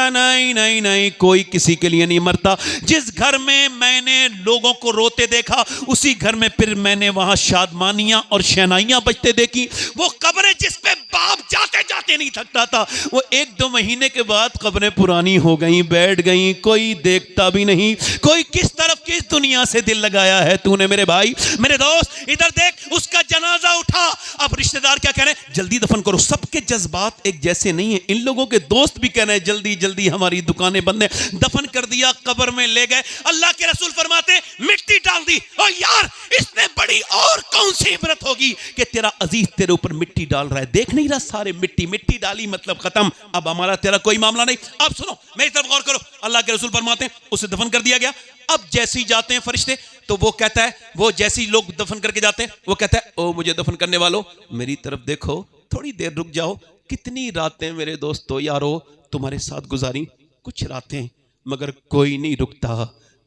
कहता नहीं नहीं नहीं, कोई किसी के लिए नहीं मरता। जिस घर में मैंने लोगों को रोते देखा, उसी घर में फिर मैंने वहां शादमानियां और शहनाइयां बजते देखी। वो कब्रें जिस पे बाप जाते जाते नहीं थकता था, वो 1-2 महीने के बाद कब्रें पुरानी हो गई, बैठ गई, कोई देखता भी नहीं। कोई किस तरफ किस दुनिया से दिल लगाया है तूने मेरे भाई, मेरे दोस्त। इधर देख, उसका जनाजा उठा। अब रिश्तेदार क्या कह रहे हैं? जल्दी दफन करो। सबके जज्बात एक जैसे नहीं है। इन लोगों के दोस्त भी कह रहे हैं जल्दी जल्दी, हमारी दुकानें बंद है। दफन कर दिया, कब्र में ले गए। अल्लाह के रसूल फरमाते मिट्टी डाल दी। ओ यार, इसने बड़ी और कौन सी इबरत होगी कि तेरा अजीज तेरे ऊपर मिट्टी डाल रहा है। देख नहीं रहा, सारे मिट्टी मिट्टी डाली मतलब खत्म। अब हमारा तेरा कोई मामला नहीं। अब सुनो, मेरी तरफ गौर करो। अल्लाह के रसूल फरमाते हैं उसे दफन कर दिया गया। अब जैसे ही जाते हैं फरिश्ते, तो वो कहता है, वो जैसे ही लोग दफन करके जाते हैं, वो कहता है ओ मुझे दफन करने वालों, मेरी तरफ देखो, थोड़ी देर रुक जाओ। कितनी रातें मेरे दोस्तों यारो तुम्हारे साथ गुजारी, कुछ रातें, मगर कोई नहीं रुकता,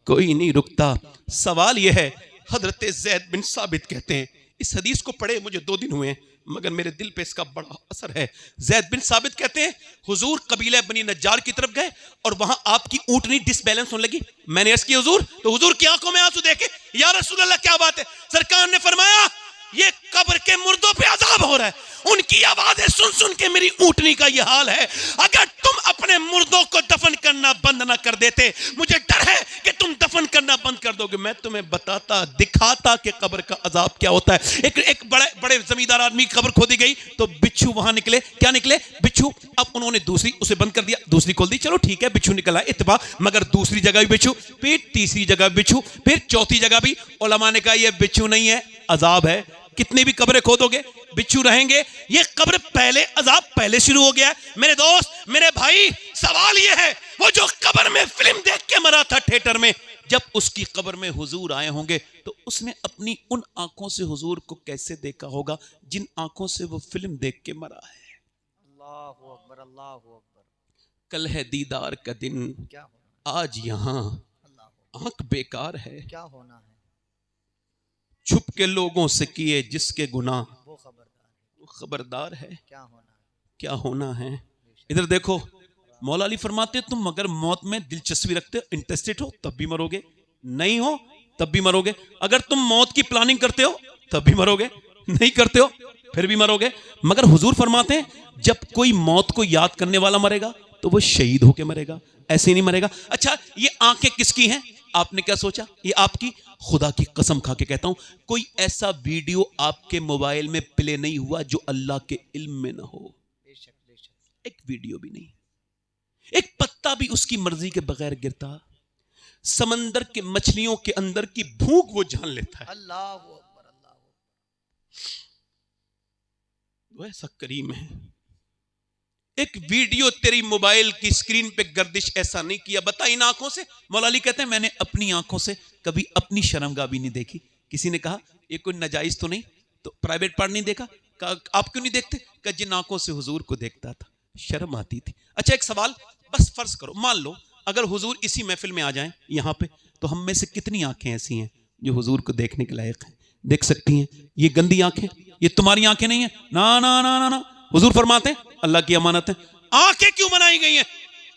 कोई नहीं रुकता। सवाल यह है, हजरत ज़ैद बिन साबित कहते हैं, इस हदीस को पढ़े मुझे 2 दिन हुए हैं, मगर मेरे दिल पे इसका बड़ा असर है। ज़ैद बिन साबित कहते हैं हुजूर कबीला बनी नज्जार की तरफ गए और वहां आपकी ऊंटनी डिसबैलेंस होने लगी। मैंने अर्ज़ किया हुजूर, तो हुजूर की आंखों में आंसू देखे, या रसूल अल्लाह क्या बात है? सरकार ने फरमाया ये कब्र के मुर्दों पे अजाब हो रहा है, उनकी आवाजें सुन सुन के मेरी ऊंटनी का ये हाल है। अगर तुम अपने मुर्दों को दफन करना बंद ना कर देते, मुझे डर है कि तुम दफन करना बंद कर दोगे। मैं तुम्हें बताता दिखाता कि कब्र का अजाब क्या होता है। एक बड़े जमींदार आदमी की कब्र खोदी गई तो बिच्छू वहां निकले। क्या निकले? बिच्छू। अब उन्होंने दूसरी उसे बंद कर दिया, दूसरी खोल दी, चलो ठीक है बिच्छू निकला इत्तफाक, मगर दूसरी जगह भी बिच्छू, फिर तीसरी जगह बिच्छू, फिर चौथी जगह भी। उलमा ने कहा यह बिच्छू नहीं है, अजाब है। कितनी भी कब्रें खोदोगे बिच्छू रहेंगे। ये कब्र पहले, अजाब पहले शुरू हो गया है। मेरे दोस्त, मेरे भाई, सवाल ये है, वो जो कब्र में फिल्म देख के मरा था थिएटर में, जब उसकी कब्र में हुजूर आए होंगे तो उसने अपनी उन आंखों से हुजूर को कैसे देखा होगा जिन आंखों से वो फिल्म देख के मरा है। अल्लाहु अकबर, अल्लाहु अकबर। कल है दीदार का दिन, क्या होना? आज यहाँ आंख बेकार है। क्या होना है? छुप के लोगों से किए जिसके गुनाह, वो खबरदार है क्या होना है, क्या होना है। इधर देखो, मौला अली फरमाते तुम अगर मौत में दिलचस्पी रखते हो, इंटरेस्टेड हो, तब भी मरोगे, नहीं हो तब भी मरोगे। अगर तुम मौत की प्लानिंग करते हो तब भी मरोगे, नहीं करते हो फिर भी मरोगे। मगर हुजूर फरमाते हैं जब कोई मौत को याद करने वाला मरेगा तो वो शहीद होके मरेगा, ऐसे नहीं मरेगा। अच्छा, ये आंखें किसकी हैं? आपने क्या सोचा? ये आपकी? खुदा की कसम खा के कहता हूं, कोई ऐसा वीडियो आपके मोबाइल में प्ले नहीं हुआ जो अल्लाह के इल्म में ना हो। बेशक बेशक। एक वीडियो भी नहीं, एक पत्ता भी उसकी मर्जी के बगैर गिरता। समंदर के मछलियों के अंदर की भूख वो जान लेता है। अल्लाहु अकबर, अल्लाहु अकबर। वो ऐसा करीम है। एक वीडियो तेरी मोबाइल की स्क्रीन पे गर्दिश ऐसा नहीं किया, बता इन आंखों से। मौला अली कहते हैं मैंने अपनी आंखों से कभी अपनी शर्मगाह भी नहीं देखी। किसी ने कहा ये कोई नाजायज तो नहीं, तो प्राइवेट पार्ट नहीं देखा? आप क्यों नहीं देखते? कि जिन आंखों से हुजूर को देखता था शर्म आती थी। अच्छा, एक सवाल, बस फर्ज करो, मान लो अगर हुजूर इसी महफिल में आ जाएं यहाँ पे, तो हम में से कितनी आंखें ऐसी हैं जो हुजूर को देखने के लायक हैं, देख सकती हैं? ये गंदी आंखें, ये तुम्हारी आंखें नहीं है ना ना ना ना ना। हुजूर फरमाते हैं अल्लाह की अमानत है। आंखें क्यों बनाई गई हैं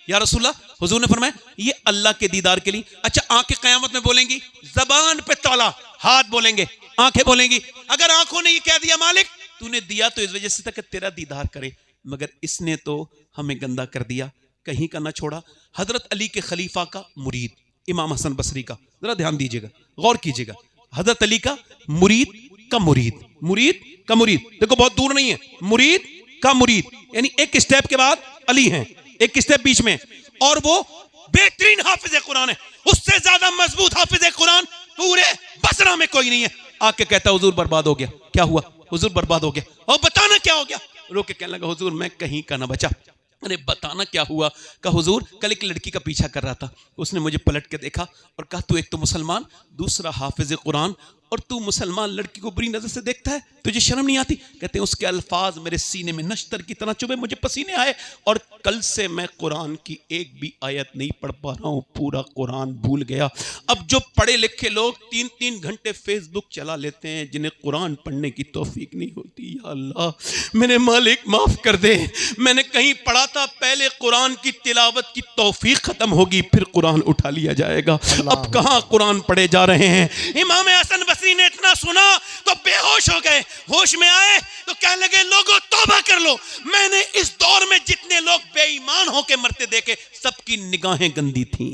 या रसूलल्लाह? हुजूर ने फरमाया ये अल्लाह के दीदार के लिए। अच्छा, आंखें कयामत में बोलेंगी, जबान पे तौला, हाथ बोलेंगे, आंखें बोलेंगी। अगर आंखों ने ये कह दिया मालिक तूने दिया तो इस वजह से तक तेरा दीदार करे, मगर इसने तो हमें गंदा कर दिया, कहीं का ना छोड़ा। हजरत अली के खलीफा का मुरीद इमाम हसन बसरी का, जरा ध्यान दीजिएगा, गौर कीजिएगा। हजरत अली का मुरीद का मुरीद, मुरीद का मुरीद, देखो बहुत दूर नहीं है, मुरीद का मुरीद, यानी एक स्टेप के बाद अली हैं, एक स्टेप बीच में, और वो बेहतरीन हाफिज कुरान है। उससे ज्यादा मजबूत हाफिज कुरान पूरे बसरा में कोई नहीं है। आके कहता हुजूर बर्बाद हो गया। क्या हुआ? हुजूर बर्बाद हो गया। और बताना क्या हो गया? रोके कहने लगा हुजूर मैं कहीं का ना बचा। अरे बताना क्या हुआ? कहा हुजूर कल एक लड़की का पीछा कर रहा था, उसने मुझे पलट के देखा और कहा तू एक तो मुसलमान, दूसरा हाफिज कुरान, और तू मुसलमान लड़की को बुरी नजर से देखता है, तुझे शर्म नहीं आती? कहते हैं उसके अल्फाज मेरे सीने में नश्तर की तरह चुभे, मुझे पसीने आए और कल से मैं कुरान की एक भी आयत नहीं पढ़ पा रहा हूं, पूरा कुरान भूल गया। अब जो पढ़े लिखे लोग 3-3 घंटे फेसबुक चला लेते हैं, जिन्हें कुरान पढ़ने की तौफीक नहीं होती, या अल्लाह मेरे मालिक माफ कर दे। मैंने कहीं पढ़ा था पहले कुरान की तिलावत की तौफीक खत्म होगी फिर कुरान उठा लिया जाएगा। अब कहां कुरान पढ़े जा रहे हैं। इमाम हसन बसरी ने इतना सुना तो बेहोश हो गए, होश में आए तो कहने लगे लोगों तौबा कर लो, मैंने इस दौर में जितने लोग बेईमान होके मरते देखे सबकी निगाहें गंदी थी।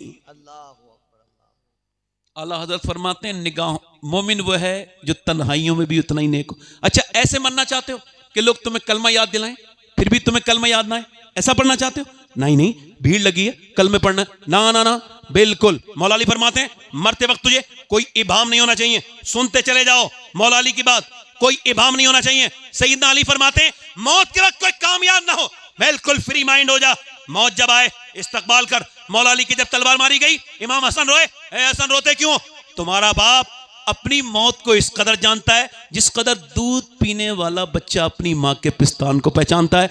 आला हजरत फरमाते हैं निगाह मोमिन वो है जो तन्हाइयों में भी उतना ही नेक हो। अच्छा ऐसे मरना चाहते हो कि लोग तुम्हें कलमा याद दिलाएं फिर भी तुम्हें कलमा याद ना आए, ऐसा पढ़ना चाहते हो? नहीं नहीं, भीड़ लगी है कलमे पढ़ना, ना ना ना बिल्कुल। मौला अली फरमाते हैं मरते वक्त तुझे कोई इबाम नहीं होना चाहिए, सुनते चले जाओ मौला अली की बात, कोई इबाम नहीं होना चाहिए। सैयदना अली फरमाते हैं मौत के वक्त कोई काम याद ना हो, बिल्कुल फ्री माइंड हो जा, मौत जब आए इस्तकबाल कर। मौला अली की जब तलवार मारी गई इमाम हसन रोए, हसन रोते क्यों? तुम्हारा बाप अपनी मौत को इस कदर जानता है जिस कदर दूध पीने वाला बच्चा अपनी माँ के पिस्तान को पहचानता है।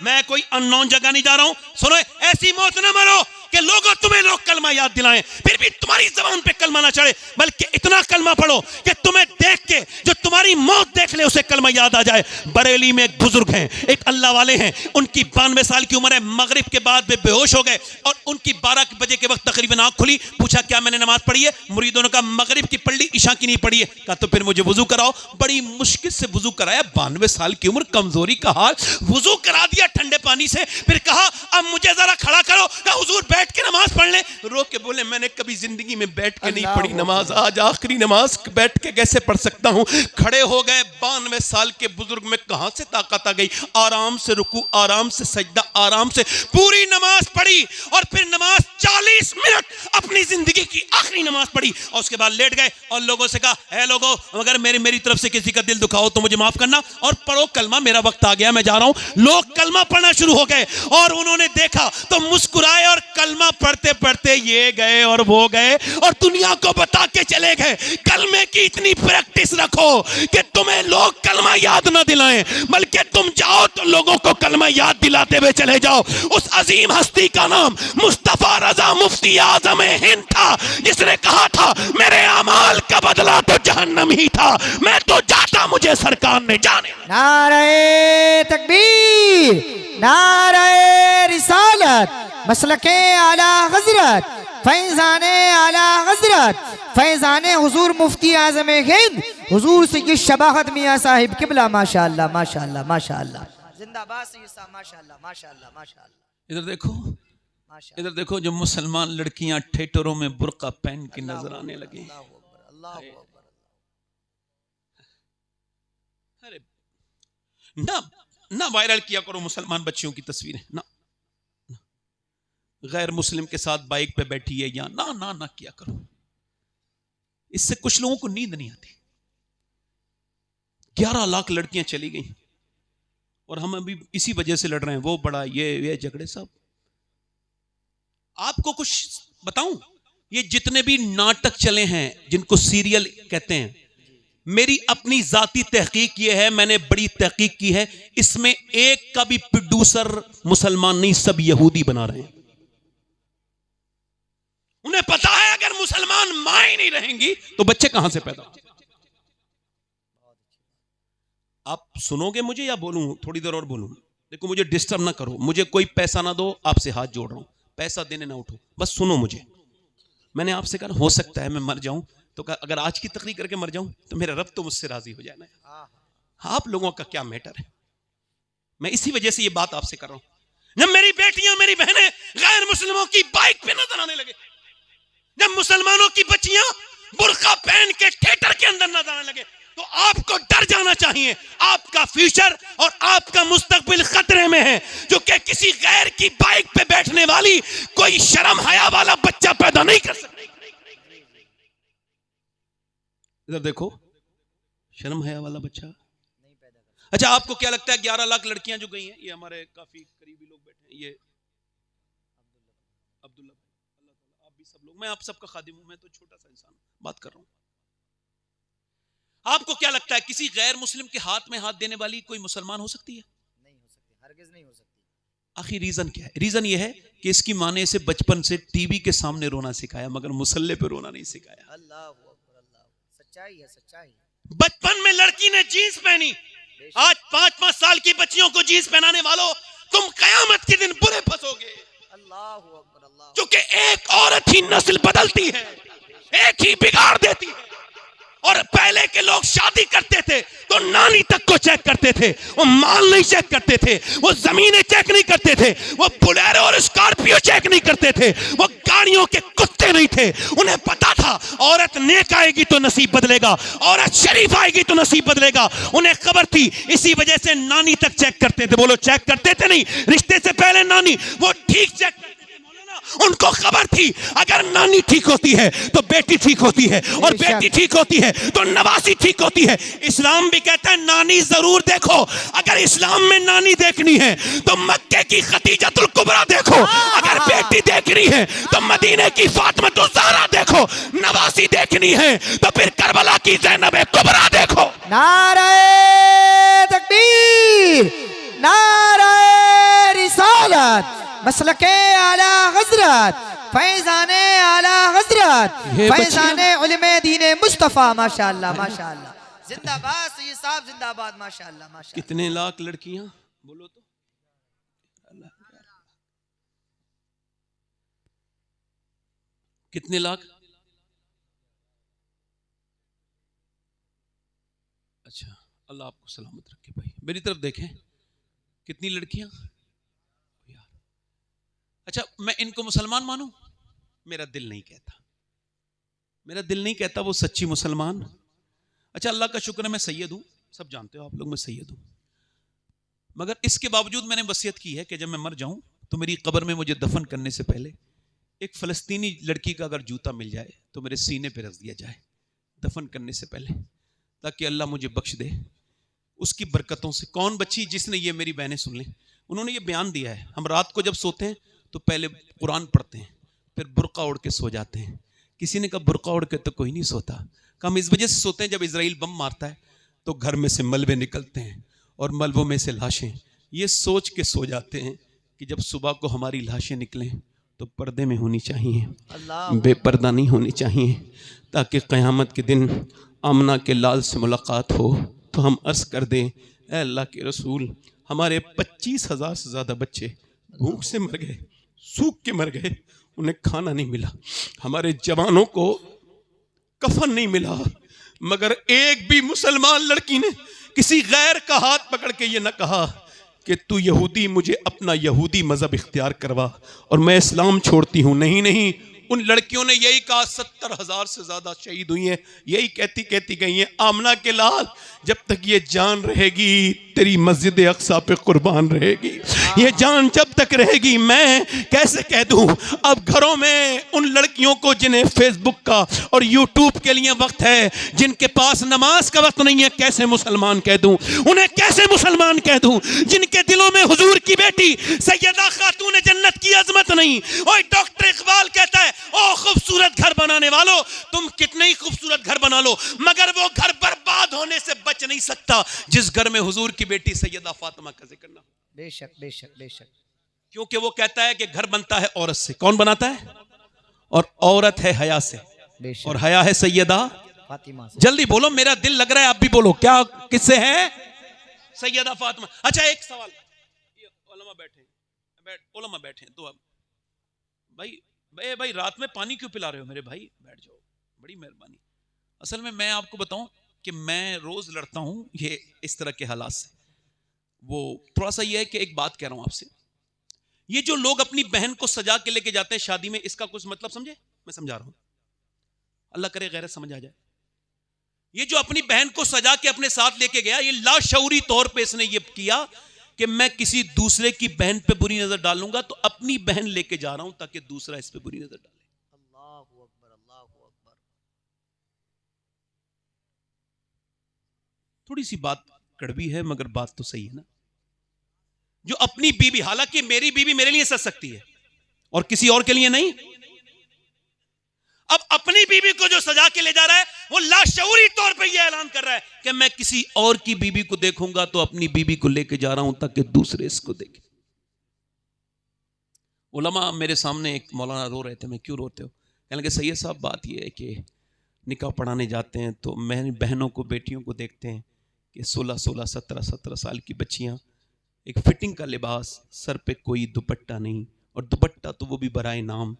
मैं कोई अननोन जगह नहीं जा रहा हूं, सुनो ऐसी मौत ना मरो कि लोगों तुम्हें लोग कलमा याद दिलाएं फिर भी तुम्हारी जबान पे कलमा ना चढ़े, बल्कि इतना कलमा पढ़ो कि तुम्हें देख के जो तुम्हारी मौत देख ले उसे कलमा याद आ जाए। बरेली में एक बुजुर्ग हैं, एक अल्लाह वाले हैं, उनकी 92 साल की उम्र है, मगरिब के बाद वे बेहोश हो गए और उनकी 12 बजे के वक्त तकरीबन आंख खुली, पूछा क्या मैंने नमाज पढ़ी है? मुरीदों ने कहा मगरिब की पढ़ ली, इशा की नहीं पढ़ी है। कहा तो फिर मुझे वुजू कराओ। बड़ी मुश्किल से वुजू कराया, 92 साल की उम्र, कमजोरी का हाल, वुजू करा दिया ठंडे पानी से, फिर कहा अब मुझे जरा खड़ा करो। कहा हुजूर बैठ के नमाज पढ़ ले। रो के बोले मैंने कभी जिंदगी में बैठ के नहीं पढ़ी नमाज, आज आखिरी नमाज बैठ के कैसे पढ़ सकता हूं। खड़े हो गए, 92 साल के बुजुर्ग में कहां से ताकत आ गई, आराम से रुकू, आराम से सजदा, आराम से पूरी नमाज पढ़ी और फिर नमाज 40 मिनट अपनी जिंदगी की आखिरी नमाज पढ़ी और उसके बाद लेट गए और लोगों से कहा है लोगों अगर मेरी तरफ से किसी का दिल दुखाओ तो मुझे माफ करना और पढ़ो कलमा, मेरा वक्त आ गया, मैं जा रहा हूं। लोग कलमा पढ़ना शुरू हो गए और उन्होंने देखा तो मुस्कुराए और कलमा पढ़ते पढ़ते ये गए और वो गए और दुनिया को बता के चले गए कलमे की इतनी प्रैक्टिस रखो कि तुम्हें लोग कलमा याद ना दिलाएं, बल्कि तुम जाओ तो लोगों को कलमा याद दिलाते हुए चले जाओ। उस अजीम हस्ती का नाम मुस्तफा रजा मुफ्ती आजम हिंद था, जिसने कहा था मेरे अमाल का बदला तो जहन्नम ही था, मैं तो जाता मुझे सरकार ने जाने। नारे तकबीर, नारे रिसालत, मसलके आला हजरत, फैजाने आला हजरत, फैजाने हुजूर मुफ्ती आजम हिंद हुजूर सैयद शबाहत मियां साहिब किबला, माशाअल्लाह माशाअल्लाह माशाअल्लाह, जिंदाबाद सैयद साहब, माशाअल्लाह माशाअल्लाह माशाअल्लाह। इधर देखो, इधर देखो जो मुसलमान लड़कियां थिएटरों में बुर्का पहन के नजर आने लगी। अरे ना वायरल किया करो मुसलमान बच्चियों की तस्वीरें, ना गैर मुस्लिम के साथ बाइक पे बैठी है या ना किया करो, इससे कुछ लोगों को नींद नहीं आती। 11 लाख लड़कियां चली गई और हम अभी इसी वजह से लड़ रहे हैं, वो बड़ा ये झगड़े। सब आपको कुछ बताऊं, ये जितने भी नाटक चले हैं जिनको सीरियल कहते हैं, मेरी अपनी जाती तहकीक ये है, मैंने बड़ी तहकीक की है, इसमें एक का भी प्रोड्यूसर मुसलमान नहीं, सब यहूदी बना रहे हैं। उन्हें पता है अगर मुसलमान मां ही नहीं रहेंगी तो बच्चे कहां से पैदा। आप सुनोगे मुझे या बोलूं? थोड़ी देर और बोलूं? देखो मुझे डिस्टर्ब ना करो, मुझे कोई पैसा ना दो, आपसे हाथ जोड़ रहा हूं, पैसा देने ना उठो, बस सुनो मुझे। मैंने आपसे कहा हो सकता है मैं मर जाऊं, तो अगर आज की तकरीर करके मर जाऊं तो मेरा रब तो मुझसे राजी हो जाना है। आप लोगों का क्या मैटर है? मैं इसी वजह से ये बात आपसे कर रहा हूं। जब मेरी बेटियां मेरी बहनें गैर मुस्लिमों की बाइक पे नजर आने लगे, जब मुसलमानों की बच्चियां बुर्का पहन के थिएटर के अंदर नजर आने लगे, तो आपको डर जाना चाहिए। आपका फ्यूचर और आपका मुस्तकबिल खतरे में है, जो कि किसी गैर की बाइक पे बैठने वाली कोई शर्म हया वाला बच्चा पैदा नहीं कर सकता। इधर देखो, शर्म हया वाला बच्चा नहीं पैदा कर। अच्छा आपको क्या लगता है 11 लाख लड़कियां जो गई हैं, ये हमारे काफी करीबी लोग बैठे हैं, ये अब्दुल्ला भाई, अल्लाह ताला आप भी सब लोग, मैं आप सबका खादिम हूं, मैं तो छोटा सा इंसान बात कर रहा हूं। आपको क्या लगता है किसी गैर मुस्लिम के हाथ में हाथ देने वाली कोई मुसलमान हो सकती है? नहीं हो सकती, हरगिज नहीं हो सकती। आखिर रीजन क्या है? रीजन यह है कि इसकी माँ ने इसे बचपन से टीवी के सामने रोना सिखाया, मगर मुसल्ले पे रोना नहीं सिखाया। अल्लाह अकबर, अल्लाह, सच्चाई है, सच्चाई। बचपन में लड़की ने जीन्स पहनी, आज 5-5 साल की बच्चियों को जीन्स पहनाने वालों, तुम कयामत के दिन बुरे फंसोगे। अल्लाह अकबर, अल्लाह। क्योंकि एक औरत ही नस्ल बदलती है, एक ही बिगाड़ देती है। और पहले के लोग शादी करते थे तो नानी तक को चेक करते थे, वो माल नहीं चेक करते थे, वो जमीनें चेक नहीं करते थे, वो बुलेरो और स्कॉर्पियो चेक नहीं करते थे, वो गाड़ियों के कुत्ते नहीं थे। उन्हें पता था औरत नेक आएगी तो नसीब बदलेगा, औरत शरीफ आएगी तो नसीब बदलेगा। उन्हें खबर थी, इसी वजह से नानी तक चेक करते थे। बोलो चेक करते थे नहीं, रिश्ते से पहले नानी वो ठीक चेक करते थे। उनको खबर थी अगर नानी ठीक होती है तो बेटी ठीक होती है, और बेटी ठीक होती है तो नवासी ठीक होती है। इस्लाम भी कहता है नानी जरूर देखो। अगर इस्लाम में नानी देखनी है तो मक्के की खतीजतुल कुबरा देखो, अगर बेटी देखनी है तो मदीने की फातिमतुज़ ज़हरा देखो, नवासी देखनी है तो फिर करबला की ज़ैनब कुबरा देखो। नारे तकबीर, नारे रिसालत, मसलके आला हजरत, फैजाने आला हजरत, फैजाने उलमे दीने मुस्तफा। माशाअल्लाह, माशाअल्लाह, जिंदाबाद सैयद साहब, जिंदाबाद, माशाअल्लाह, माशाअल्लाह। कितने लाख लड़कियां बोलो तो? कितने लाख? अच्छा, अल्लाह आपको सलामत रखे। भाई मेरी तरफ देखें, कितनी लड़कियां? अच्छा, मैं इनको मुसलमान मानूं? मेरा दिल नहीं कहता, मेरा दिल नहीं कहता वो सच्ची मुसलमान। अच्छा, अल्लाह का शुक्र है मैं सैयद हूं, सब जानते हो आप लोग मैं सैयद हूं, मगर इसके बावजूद मैंने वसीयत की है कि जब मैं मर जाऊं तो मेरी कब्र में मुझे दफन करने से पहले एक फलस्तीनी लड़की का अगर जूता मिल जाए तो मेरे सीने पे रख दिया जाए दफन करने से पहले, ताकि अल्लाह मुझे बख्श दे उसकी बरकतों से। कौन बच्ची जिसने ये मेरी बहनें सुन लें, उन्होंने ये बयान दिया है, हम रात को जब सोते हैं तो पहले कुरान पढ़ते हैं, फिर बुर्का ओढ़ के सो जाते हैं। किसी ने कहा बुर्का ओढ़ के तो कोई नहीं सोता, कहा हम इस वजह से सोते हैं जब इजराइल बम मारता है तो घर में से मलबे निकलते हैं और मलबों में से लाशें, ये सोच के सो जाते हैं कि जब सुबह को हमारी लाशें निकलें तो पर्दे में होनी चाहिए, बेपर्दा नहीं होनी चाहिए, ताकि क़यामत के दिन आमना के लाल से मुलाकात हो तो हम अर्ज़ कर दें, ऐ अल्लाह के रसूल, हमारे 25,000 से ज़्यादा बच्चे भूख से मर गए, सूख के मर गए, उन्हें खाना नहीं मिला, हमारे जवानों को कफन नहीं मिला, मगर एक भी मुसलमान लड़की ने किसी गैर का हाथ पकड़ के ये न कहा कि तू यहूदी, मुझे अपना यहूदी मजहब इख्तियार करवा और मैं इस्लाम छोड़ती हूँ। नहीं नहीं, उन लड़कियों ने यही कहा, 70,000 से ज्यादा शहीद हुई हैं, यही कहती कहती गई हैं, आमना के लाल जब तक ये जान रहेगी तेरी मस्जिद अक्सा पे कुर्बान रहेगी, ये जान जब तक रहेगी। मैं कैसे कह दूं अब घरों में उन लड़कियों को जिन्हें फेसबुक का और यूट्यूब के लिए वक्त है, जिनके पास नमाज का वक्त नहीं है, कैसे मुसलमान कह दूं उन्हें, कैसे मुसलमान कह दूं जिनके दिलों में हुजूर की बेटी सैयदा खातून जन्नत की अजमत नहीं। और डॉक्टर इकबाल कहता है, ओ खूबसूरत घर बनाने वालों, तुम कितने ही खूबसूरत घर बना लो मगर वो घर बर्बाद होने से बच नहीं सकता जिस घर में हुजूर की बेटी सैयदा फातिमा का जिक्र ना। बेशक, बेशक, बेशक। क्योंकि वो कहता है कि घर बनता है औरत से। कौन बनाता है? और औरत है हया से, और हया है सैयदा फातिमा से। जल्दी बोलो, मेरा दिल लग रहा है, आप भी बोलो, क्या किससे है? सैयदा फातिमा। अच्छा, एक सवाल, उलमा बैठे तो अब भाई रात में पानी क्यों पिला रहे हो मेरे भाई? बैठ जाओ, बड़ी मेहरबानी। असल में मैं आपको बताऊं कि मैं रोज लड़ता हूं ये इस तरह के हालात से। वो थोड़ा सा ये है कि एक बात कह रहा हूं आपसे, ये जो लोग अपनी बहन को सजा के लेके जाते हैं शादी में, इसका कुछ मतलब समझे? मैं समझा रहा हूं, अल्लाह करे गैरत समझ आ जाए। ये जो अपनी बहन को सजा के अपने साथ लेके गया, ये लाशऊरी तौर पे इसने ये किया कि मैं किसी दूसरे की बहन पे बुरी नजर डालूंगा तो अपनी बहन लेके जा रहा हूं ताकि दूसरा इस पे बुरी नजर डाले। अल्लाहु अकबर, अल्लाहु अकबर। थोड़ी सी बात कड़वी है मगर बात तो सही है ना। जो अपनी बीवी, हालांकि मेरी बीवी मेरे लिए सज सकती है और किसी और के लिए नहीं, अब अपनी बीवी को जो सजा के ले जा रहा है वो लाशऊरी तौर पे ये ऐलान कर रहा है कि मैं किसी और की बीवी को देखूंगा तो अपनी बीवी को लेके जा रहा हूं ताकि दूसरे इसको देखे। उलमा मेरे सामने एक मौलाना रो रहे थे, मैं क्यों रोते हो? कहने लगे सैयद साहब बात ये है कि निकाह पढ़ाने जाते हैं तो मैं बहनों को बेटियों को देखते हैं कि 16-16, 17-17 साल की बच्चियां, एक फिटिंग का लिबास, सर पे कोई दुपट्टा नहीं, और दुपट्टा तो वो भी बराए नाम,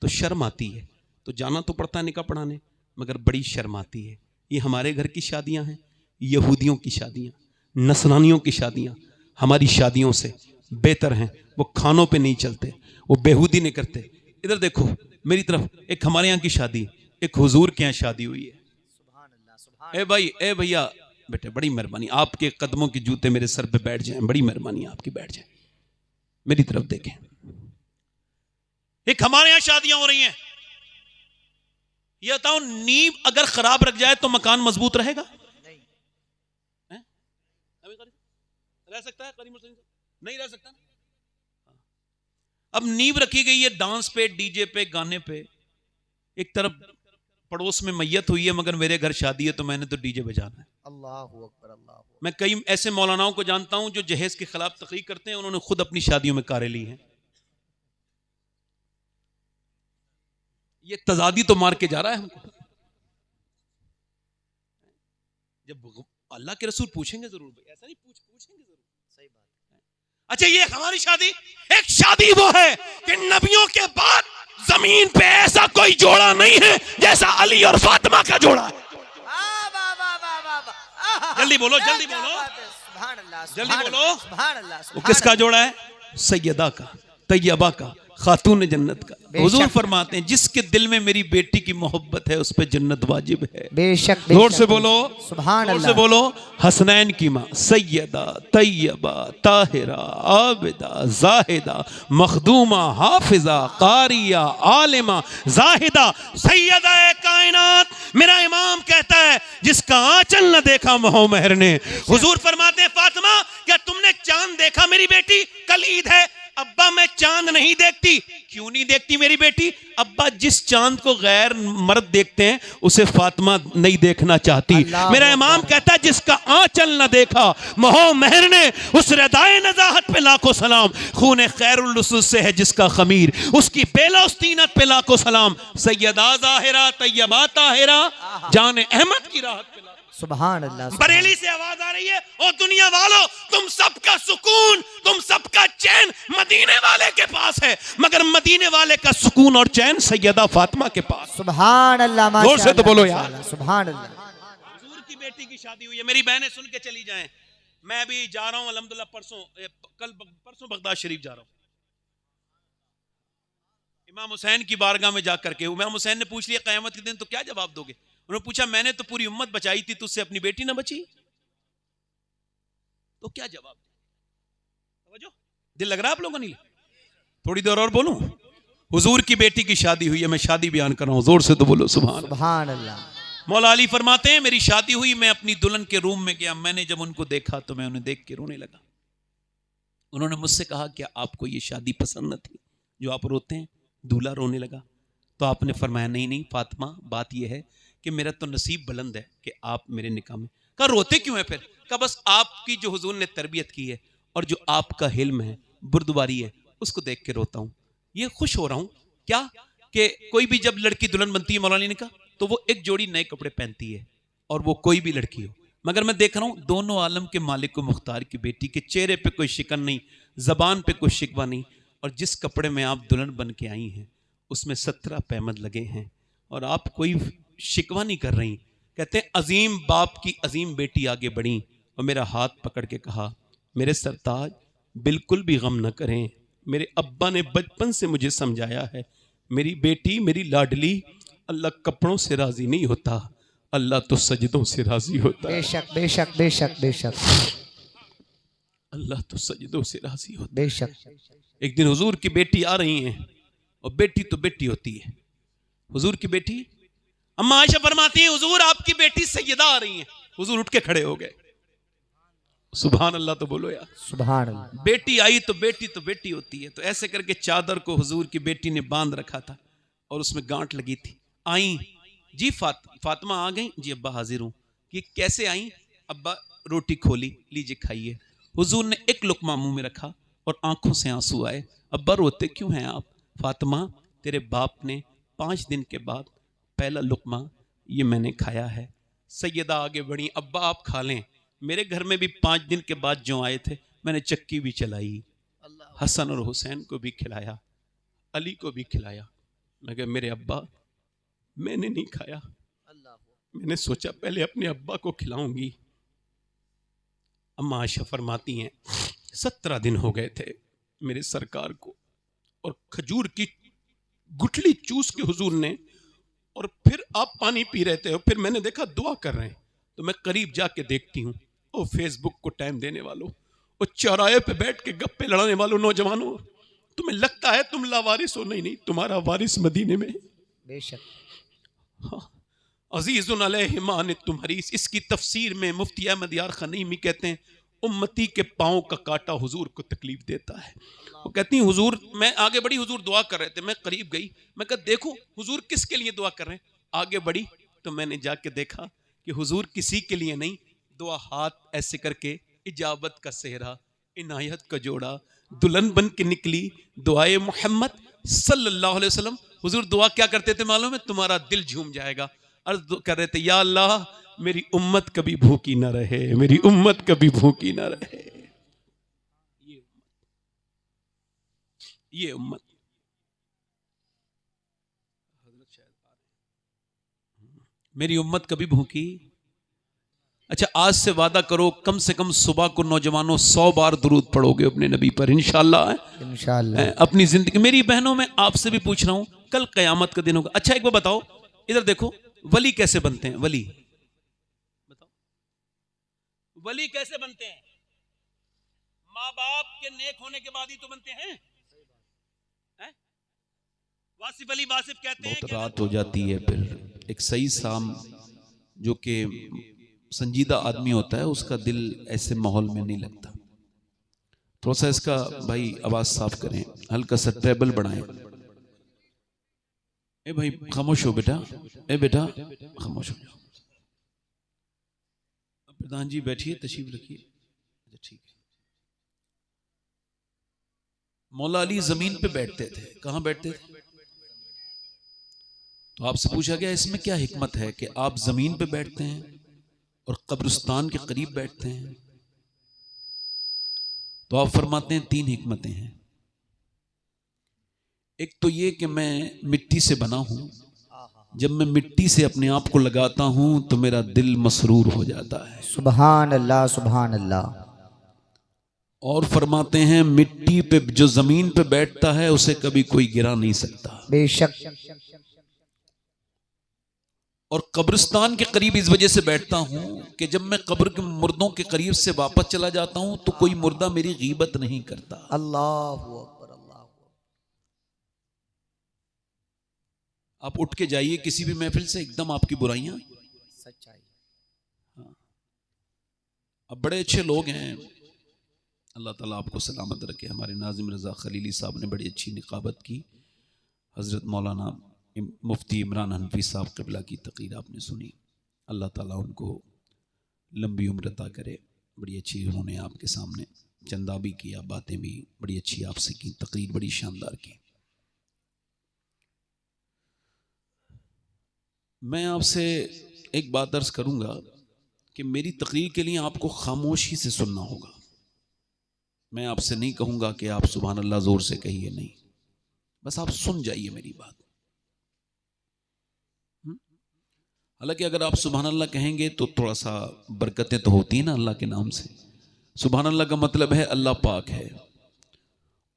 तो शर्म आती है। तो जाना तो पड़ता है निकाह पढ़ाने, मगर बड़ी शर्म आती है। ये हमारे घर की शादियां हैं, यहूदियों की शादियां, नसरानियों की शादियां हमारी शादियों से बेहतर हैं। वो खानों पे नहीं चलते, वो बेहूदी नहीं करते। इधर देखो मेरी तरफ, एक हमारे यहाँ की शादी, एक हुजूर के यहाँ शादी हुई है। सुभान अल्लाह, सुभान ए भाई, ए भैया बेटे, बड़ी मेहरबानी, आपके कदमों के जूते मेरे सर पे बैठ जाएं, बड़ी मेहरबानी आपकी, बैठ जाएं, मेरी तरफ देखें। एक हमारे यहाँ शादियां हो रही हैं, ये बताओ नींव अगर खराब रख जाए तो मकान मजबूत रहेगा? नहीं। रह सकता है? नहीं रह सकता। अब नींव रखी गई है डांस पे, डीजे पे, गाने पे। एक तरफ पड़ोस में मैयत हुई है मगर मेरे घर शादी है तो मैंने तो डीजे बजाना है। अल्लाहु अकबर, अल्लाहु अकबर। मैं कई ऐसे मौलानाओं को जानता हूं जो जहेज के खिलाफ तकरीर करते हैं, उन्होंने खुद अपनी शादियों में कारें ली हैं। ये तजादी तो मार के जा रहा है हमको। जब अल्लाह के रसूल पूछेंगे जरूर, ऐसा नहीं पूछेंगे जरूर। सही बात। अच्छा ये हमारी शादी, एक शादी वो है कि नबियों के बाद जमीन पे ऐसा कोई जोड़ा नहीं है जैसा अली और फातिमा का जोड़ा है। जल्दी बोलो, जल्दी बोलो, सुभान अल्लाह, जल्दी बोलो। सुभान अल्लाह। वो किसका जोड़ा है? सैयदा का, तैयबा का, खातून जन्नत का। हुजूर फरमाते हैं जिसके दिल में मेरी बेटी की मोहब्बत है उस पे जन्नत वाजिब है। बेशक, जोर से बोलो, सुभान जोर से अल्लाह। बोलो। हसनैन की माँ सैयदा, तैयबा, ताहिरा, आबिदा, जाहिदा, मखदूमा, हाफिजा, कारिया, आलिमा, जाहिदा, सैयदा कायनात। मेरा इमाम कहता है जिसका आंचल न देखा मोह महर ने। हुजूर फरमाते हैं फातिमा क्या तुमने चांद देखा मेरी बेटी? कल ईद है। अब्बा मैं चांद नहीं देखती। क्यों नहीं देखती मेरी बेटी? अब्बा जिस चांद को गैर मर्द देखते हैं उसे फातिमा नहीं देखना चाहती। मेरा इमाम कहता है जिसका आंचल न देखा मोह महर ने, उस रदाए नजाहत पे लाखों सलाम। खून खैरुल रसूल से है जिसका खमीर, उसकी बेलौस्तीनत पे लाखों सलाम। सैयदा ज़ाहिरा, तैयबा ताहिरा, जान अहमद की राहत पे। सुभान अल्लाह। बरेली से आवाज आ रही है, ओ दुनिया वालों तुम सबका सुकून, तुम सबका चैन मदीने वाले के पास है, मगर मदीने वाले का सुकून और चैन सैयदा फातिमा के पास। सुभान अल्लाह, जोर से तो बोलो यार। सुभान अल्लाह। हुजूर की बेटी की शादी हुई है, मेरी बहनें सुन के चली जाएं। मैं भी जा रहा हूं अल्हम्दुलिल्लाह, परसों बगदाद शरीफ जा रहा हूं। इमाम हुसैन की बारगाह में जाकर के इमाम हुसैन ने पूछ लिया क़यामत के दिन तो क्या जवाब दोगे? उन्होंने पूछा मैंने तो पूरी उम्मत बचाई थी, तुझसे अपनी बेटी ना बची, तो क्या जवाब? दिल लग रहा है आप लोगों ने? थोड़ी देर और बोलूं। हुजूर की बेटी की शादी हुई है, मैं शादी बयान कर रहा हूं, जोर से तो बोलो सुभान अल्लाह। मौला अली फरमाते हैं मेरी शादी हुई, मैं अपनी दुल्हन के रूम में गया, मैंने जब उनको देखा तो मैं उन्हें देख के रोने लगा। उन्होंने मुझसे कहा क्या आपको ये शादी पसंद न थी जो आप रोते हैं? दूल्हा रोने लगा तो आपने फरमाया नहीं नहीं फातिमा, बात यह है कि मेरा तो नसीब बुलंद है कि आप मेरे निकाह में। कहा रोते क्यों है फिर? कहा बस आपकी जो हुजूर ने तरबियत की है और जो आपका हिल्म है, बुर्दबारी है, उसको देख के रोता हूँ। ये खुश हो रहा हूँ क्या कि कोई भी जब लड़की दुल्हन बनती है मौलाना ने कहा तो वो एक जोड़ी नए कपड़े पहनती है, और वो कोई भी लड़की हो। मगर मैं देख रहा हूँ दोनों आलम के मालिक मुख्तार की बेटी के चेहरे पे कोई शिकन नहीं, जबान पे कोई शिकवा नहीं, और जिस कपड़े में आप दुल्हन बन के आई हैं उसमें 17 पैमद लगे हैं और आप कोई शिकवा नहीं कर रही। कहते हैं अजीम बाप की अजीम बेटी आगे बढ़ी और मेरा हाथ पकड़ के कहा मेरे सरताज बिल्कुल भी गम न करें, मेरे अब्बा ने बचपन से मुझे समझाया है, मेरी बेटी मेरी लाडली, अल्लाह कपड़ों से राजी नहीं होता, अल्लाह तो सजदों से राजी होता है। बेशक बेशक बेशक बेशक, अल्लाह तो सजदों से राजी होता है। बेशक। एक दिन हुजूर की बेटी आ रही हैं, और बेटी तो बेटी होती है। हुजूर की बेटी अम्मा आयशा फरमाती है हुजूर आपकी बेटी सैयदा आ रही हैं। हुजूर उठ के खड़े हो गए। सुभान अल्लाह तो बोलो यार। सुभान अल्लाह। बेटी आई तो बेटी होती है। तो ऐसे करके चादर को हुजूर की बेटी ने बांध रखा था और उसमें गांठ लगी थी, आई जी, फातिमा आ गई जी, अब्बा हाजिर हूं। कि कैसे आई? अब्बा रोटी खोली, लीजिए खाइए। हुजूर ने एक लुकमा मुंह में रखा और आंखों से आंसू आए। अब्बा रोते क्यों हैं आप? फातिमा, तेरे बाप ने 5 दिन के बाद पहला लुकमा ये मैंने खाया है। सैयदा आगे बढ़ी, अब्बा आप खा लें, मेरे घर में भी 5 दिन के बाद जो आए थे मैंने चक्की भी चलाई, हसन और हुसैन को भी खिलाया, अली को भी खिलाया। मैं कहा मेरे अब्बा, मैंने नहीं खाया, मैंने सोचा पहले अपने अब्बा को खिलाऊंगी। अम्मा आयशा फरमाती हैं 17 दिन हो गए थे मेरे सरकार को, और खजूर की गुठली चूस के हुजूर ने, और फिर आप पानी पी रहे थे, और फिर मैंने देखा दुआ कर रहे हैं। तो मैं करीब जाके देखती हूँ, ओ फेसबुक को टाइम देने वालों, वो चौराहे पे बैठ के गप्पे लड़ाने वालों, नौजवानों, तुम्हें लगता है तुम लावारिस हो? नहीं नहीं, तुम्हारा वारिस मदीने में। बेशक। हाँ, अजीजुन अलैहि मा अनित्तुम हरीस। इसकी तफसीर में मुफ्ती अहमद यार खनीमी कहते हैं उम्मती के पाँव का कांटा हुजूर को तकलीफ देता है। वो कहती हैं हुजूर, मैं आगे बढ़ी, हुजूर दुआ कर रहे थे, मैं करीब गई, मैं कहा देखो हुजूर किसके लिए दुआ कर रहे हैं। आगे बढ़ी तो मैंने जाके देखा कि हुजूर किसी के लिए नहीं, दुआ हाथ ऐसे करके इजाबत का सेहरा, इनायत का जोड़ा, दुल्हन बन के निकली दुआए मोहम्मद सल्लल्लाहु अलैहि वसल्लम। हुजूर दुआ क्या करते थे मालूम है? तुम्हारा दिल झूम जाएगा। अर्ज कर रहे थे, या अल्लाह मेरी उम्मत कभी भूखी ना रहे, मेरी उम्मत कभी भूखी ना रहे। ये उम्मत मेरी उम्मत कभी भूखी। अच्छा, आज से वादा करो कम से कम सुबह को नौजवानों 100 बार दुरूद पढ़ोगे अपने नबी पर, इंशाअल्लाह। इंशाअल्लाह अपनी जिंदगी। मेरी बहनों, मैं आपसे भी पूछ रहा हूं, कल कयामत का दिन होगा। अच्छा एक बार बताओ, इधर देखो, वली कैसे बनते हैं? वली बताओ, वली कैसे बनते हैं? माँ बाप के नेक होने के बाद ही तो बनते हैं। वासिफ अली वासिफ कहते हैं बहुत रात हो जाती है, फिर एक सही शाम जो कि संजीदा आदमी होता है उसका दिल ऐसे माहौल में नहीं लगता। थोड़ा सा इसका भाई आवाज साफ करें, हल्का सा ट्रेबल बढ़ाएं। ए भाई खामोश हो बेटा, ए बेटा खामोश हो जाओ। प्रधान जी बैठिए, तशरीफ रखिए। ठीक है। मौला अली जमीन पे बैठते थे। कहां बैठते थे? तो आपसे पूछा गया इसमें क्या हिकमत है कि आप जमीन पे बैठते हैं और कब्रिस्तान के करीब बैठते हैं? तो आप फरमाते हैं 3 हिकमतें हैं। एक तो ये कि मैं मिट्टी से बना हूं, जब मैं मिट्टी से अपने आप को लगाता हूं तो मेरा दिल मसरूर हो जाता है। सुभान अल्लाह, सुभान अल्लाह। और फरमाते हैं मिट्टी पे जो जमीन पे बैठता है उसे कभी कोई गिरा नहीं सकता। बेशक। और कब्रिस्तान के करीब इस वजह से बैठता हूं कि जब मैं कब्र के मुर्दों के करीब से वापस चला जाता हूं तो कोई मुर्दा मेरी गीबत नहीं करता। अल्लाहु अकबर, अल्लाहु अकबर। आप उठ के जाइए किसी भी महफिल से, एकदम आपकी बुराइयां सच्चाई। अब बड़े अच्छे लोग हैं, अल्लाह ताला आपको सलामत रखे। हमारे नाजिम रजा खलीली साहब ने बड़ी अच्छी निकाबत की। हजरत मौलाना मुफ्ती इमरान हनफी साहब क़िबला की तक़रीर आपने सुनी। अल्लाह ताला उनको लंबी उम्र अता करे। बड़ी अच्छी उन्होंने आपके सामने चंदा भी किया, बातें भी बड़ी अच्छी आपसे की, तक़रीर बड़ी शानदार की। मैं आपसे एक बात अर्ज़ करूँगा कि मेरी तक़रीर के लिए आपको खामोशी से सुनना होगा। मैं आपसे नहीं कहूँगा कि आप सुभान अल्लाह ज़ोर से कहिए, नहीं, बस आप सुन जाइए मेरी बात। हालांकि अगर आप सुभान अल्लाह कहेंगे तो थोड़ा सा बरकतें तो होती हैं ना अल्लाह के नाम से। सुभान अल्लाह का मतलब है अल्लाह पाक है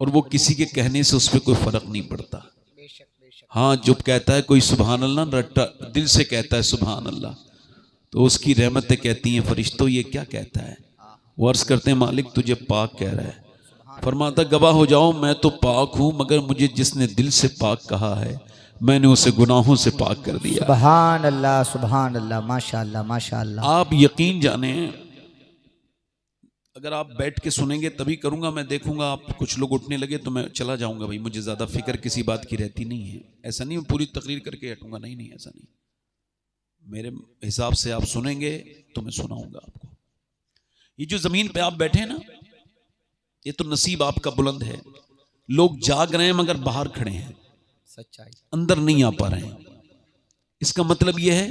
और वो किसी के कहने से उस पर कोई फर्क नहीं पड़ता। हाँ, जो कहता है कोई सुभान अल्लाह रट्टा दिल से कहता है सुभान अल्लाह, तो उसकी रहमतें कहती हैं फरिश्तों ये क्या कहता है। वो अर्ज करते हैं मालिक तुझे पाक कह रहा है। फरमाता गवाह हो जाओ मैं तो पाक हूं, मगर मुझे जिसने दिल से पाक कहा है मैंने उसे गुनाहों से पाक कर दिया। सुभान अल्लाह, सुभान अल्लाह, माशाअल्लाह, माशाअल्लाह। आप यकीन जाने अगर आप बैठ के सुनेंगे तभी करूंगा, मैं देखूंगा आप कुछ लोग उठने लगे तो मैं चला जाऊंगा भाई, मुझे ज़्यादा फिक्र किसी बात की रहती नहीं है। ऐसा नहीं मैं पूरी तकरीर करके हटूंगा, नहीं नहीं ऐसा नहीं, मेरे हिसाब से आप सुनेंगे तो मैं सुनाऊंगा आपको। ये जो ज़मीन पे आप बैठे हैं ना, ये तो नसीब आपका बुलंद है। लोग जाग रहे हैं मगर बाहर खड़े हैं, सच्चाई। अंदर नहीं आ पा रहे हैं। इसका मतलब यह है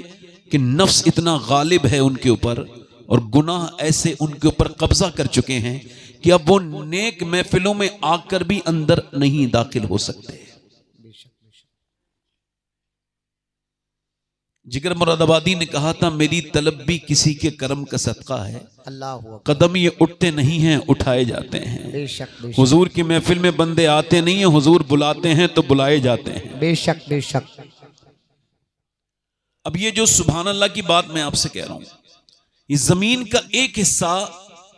कि नफ्स इतना गालिब है उनके ऊपर और गुनाह ऐसे उनके ऊपर कब्जा कर चुके हैं कि अब वो नेक महफिलों में आकर भी अंदर नहीं दाखिल हो सकते। बेशक बेशक। जिगर मुरादाबादी ने कहा था, मेरी तलब भी किसी के करम का सदका है, अल्लाह हुआ। कदम ये उठते नहीं हैं उठाए जाते हैं। बेशक बेशक। हुजूर की महफिल में बंदे आते नहीं हैं, हुजूर बुलाते हैं तो बुलाए जाते हैं। बेशक बेशक। अब ये जो सुभान अल्लाह की बात मैं आपसे कह रहा हूं, इस जमीन का एक हिस्सा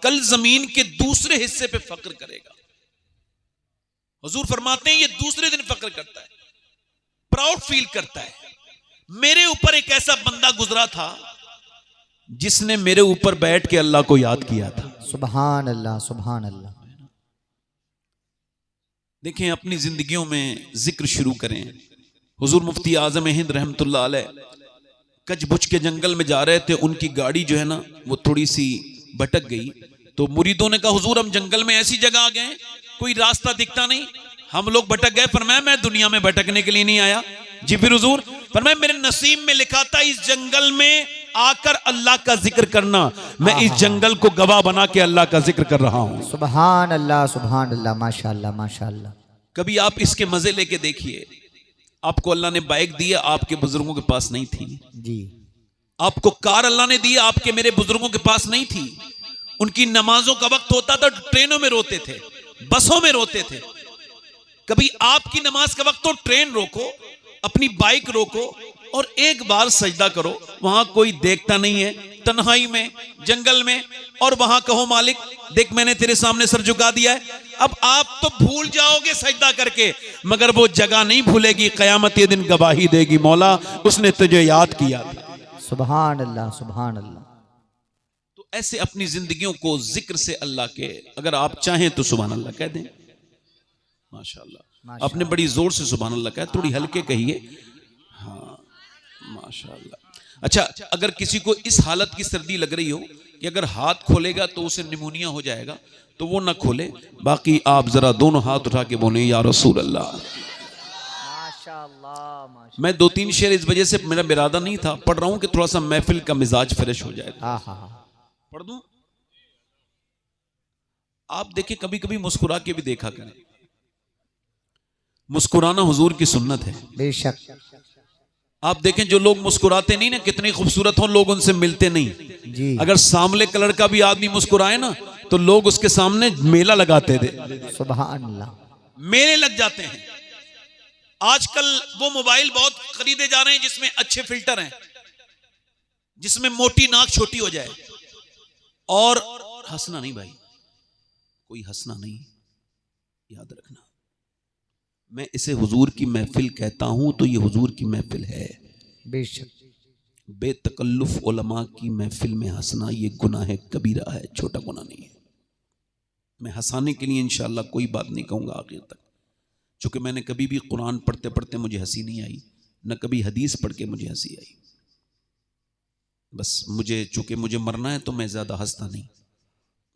कल जमीन के दूसरे हिस्से पे फक्र करेगा। हुजूर फरमाते हैं ये दूसरे दिन फक्र करता है, प्राउड फील करता है। मेरे ऊपर एक ऐसा बंदा गुजरा था जिसने मेरे ऊपर बैठ के अल्लाह को याद किया था। सुभान अल्लाह सुभान अल्लाह। देखें अपनी जिंदगियों में जिक्र शुरू करें। हुजूर मुफ्ती आजम हिंद रहमतुल्लाह अलैह कचबुच के जंगल में जा रहे थे, उनकी गाड़ी जो है ना वो थोड़ी सी भटक गई, तो मुरीदों ने कहा हुजूर हम जंगल में ऐसी जगह आ गए कोई रास्ता दिखता नहीं, हम लोग भटक गए। फरमाया मैं दुनिया में भटकने के लिए नहीं आया। जी फिर हुजूर? फरमाया मेरे नसीब में लिखा था इस जंगल में आकर अल्लाह का जिक्र करना, मैं इस जंगल को गवाह बना के अल्लाह का जिक्र कर रहा हूं। सुभान अल्लाह माशाअल्लाह माशाअल्लाह। कभी आप इसके मजे लेके देखिए। आपको अल्लाह ने बाइक दी है, आपके बुजुर्गों के पास नहीं थी जी। आपको कार अल्लाह ने दी, आपके मेरे बुजुर्गों के पास नहीं थी। उनकी नमाजों का वक्त होता था तो ट्रेनों में रोते थे, बसों में रोते थे। कभी आपकी नमाज का वक्त हो, ट्रेन रोको, अपनी बाइक रोको और एक बार सजदा करो। वहां कोई देखता नहीं है, तन्हाई में, जंगल में, और वहां कहो मालिक देख मैंने तेरे सामने सर झुका दिया है। अब आप तो भूल जाओगे सजदा करके, मगर वो जगह नहीं भूलेगी, कयामत के दिन गवाही देगी, मौला उसने तुझे याद किया था। सुभान अल्लाह सुभान अल्लाह। तो ऐसे अपनी जिंदगियों को जिक्र से अल्लाह के, अगर आप चाहें तो सुभान अल्लाह कह दें। माशाअल्लाह। आपने बड़ी जोर से सुभान अल्लाह कहा, थोड़ी हल्के कहिए। हाँ माशाअल्लाह। अच्छा, अगर किसी को इस हालत की सर्दी लग रही हो कि अगर हाथ खोलेगा तो उसे निमोनिया हो जाएगा, तो वो ना खोले, बाकी आप जरा दोनों हाथ उठा के बोले या रसूल अल्लाह। माशाअल्लाह। मैं 2-3 शेर इस वजह से मेरा इरादा नहीं था, पढ़ रहा हूं कि थोड़ा सा महफिल का मिजाज फ्रेश हो जाएगा। पढ़ दूं? आप देखिए कभी कभी मुस्कुरा के भी देखा करें। मुस्कुराना हुजूर की सुन्नत है। बेशक। आप देखें जो लोग मुस्कुराते नहीं ना, कितनी खूबसूरत हो, लोग उनसे मिलते नहीं जी। अगर सामले कलर का भी आदमी मुस्कुराए ना तो लोग उसके सामने मेला लगाते थे, सुभान अल्लाह। मेले लग जाते हैं। आजकल वो मोबाइल बहुत खरीदे जा रहे हैं जिसमें अच्छे फिल्टर हैं, जिसमें मोटी नाक छोटी हो जाए। और हंसना नहीं भाई, कोई हंसना नहीं, याद रखना। मैं इसे हुजूर की महफिल कहता हूं तो ये हुजूर की महफिल है। बेशक। बेतकल्लुफ उलमा की महफिल में हंसना ये गुनाह कबीरा है, छोटा गुनाह नहीं है। मैं हंसाने के लिए इंशाअल्लाह कोई बात नहीं कहूँगा आखिर तक, चूँकि मैंने कभी भी कुरान पढ़ते पढ़ते मुझे हंसी नहीं आई, न कभी हदीस पढ़ के मुझे हंसी आई। बस मुझे चूँकि मुझे मरना है तो मैं ज़्यादा हंसता नहीं,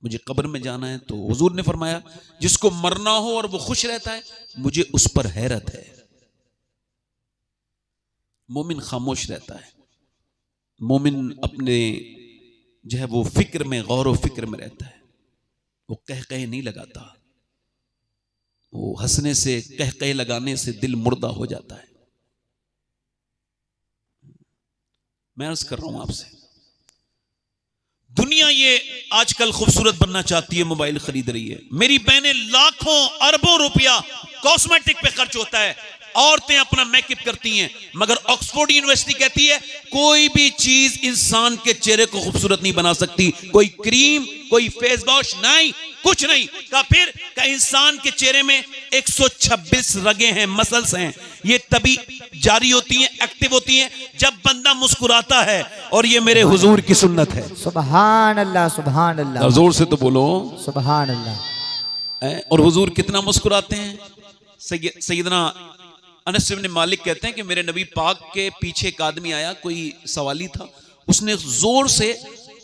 मुझे कब्र में जाना है। तो हुजूर ने फरमाया जिसको मरना हो और वो खुश रहता है, मुझे उस पर हैरत है। मोमिन खामोश रहता है, मोमिन अपने जो है वो फिक्र में, गौर व फिक्र में रहता है, वो कह नहीं लगाता। वो हंसने से, कह लगाने से दिल मुर्दा हो जाता है। मैं अर्ज कर रहा हूं आपसे, दुनिया ये आजकल खूबसूरत बनना चाहती है, मोबाइल खरीद रही है। मेरी बहनें लाखों अरबों रुपया कॉस्मेटिक पे खर्च होता है, औरतें अपना मेकअप करती हैं, मगर ऑक्सफोर्ड यूनिवर्सिटी कहती है कोई भी चीज इंसान के चेहरे को खूबसूरत नहीं बना सकती। कोई क्रीम, कोई फेस वॉश नहीं, कुछ नहीं। का फिर का इंसान के चेहरे में 126 रगें हैं, मसल्स हैं, ये तभी जारी होती हैं, एक्टिव होती हैं जब बंदा मुस्कुराता है, और ये मेरे हुजूर की सुन्नत है। सुभान अल्लाह, सुभान अल्लाह, जोर से तो बोलो। सुभान अल्लाह। और हुजूर कितना मुस्कुराते हैं। सैयदना अनस इब्न मालिक कहते हैं कि मेरे नबी पाक के पीछे एक आदमी आया, कोई सवाली था, उसने जोर से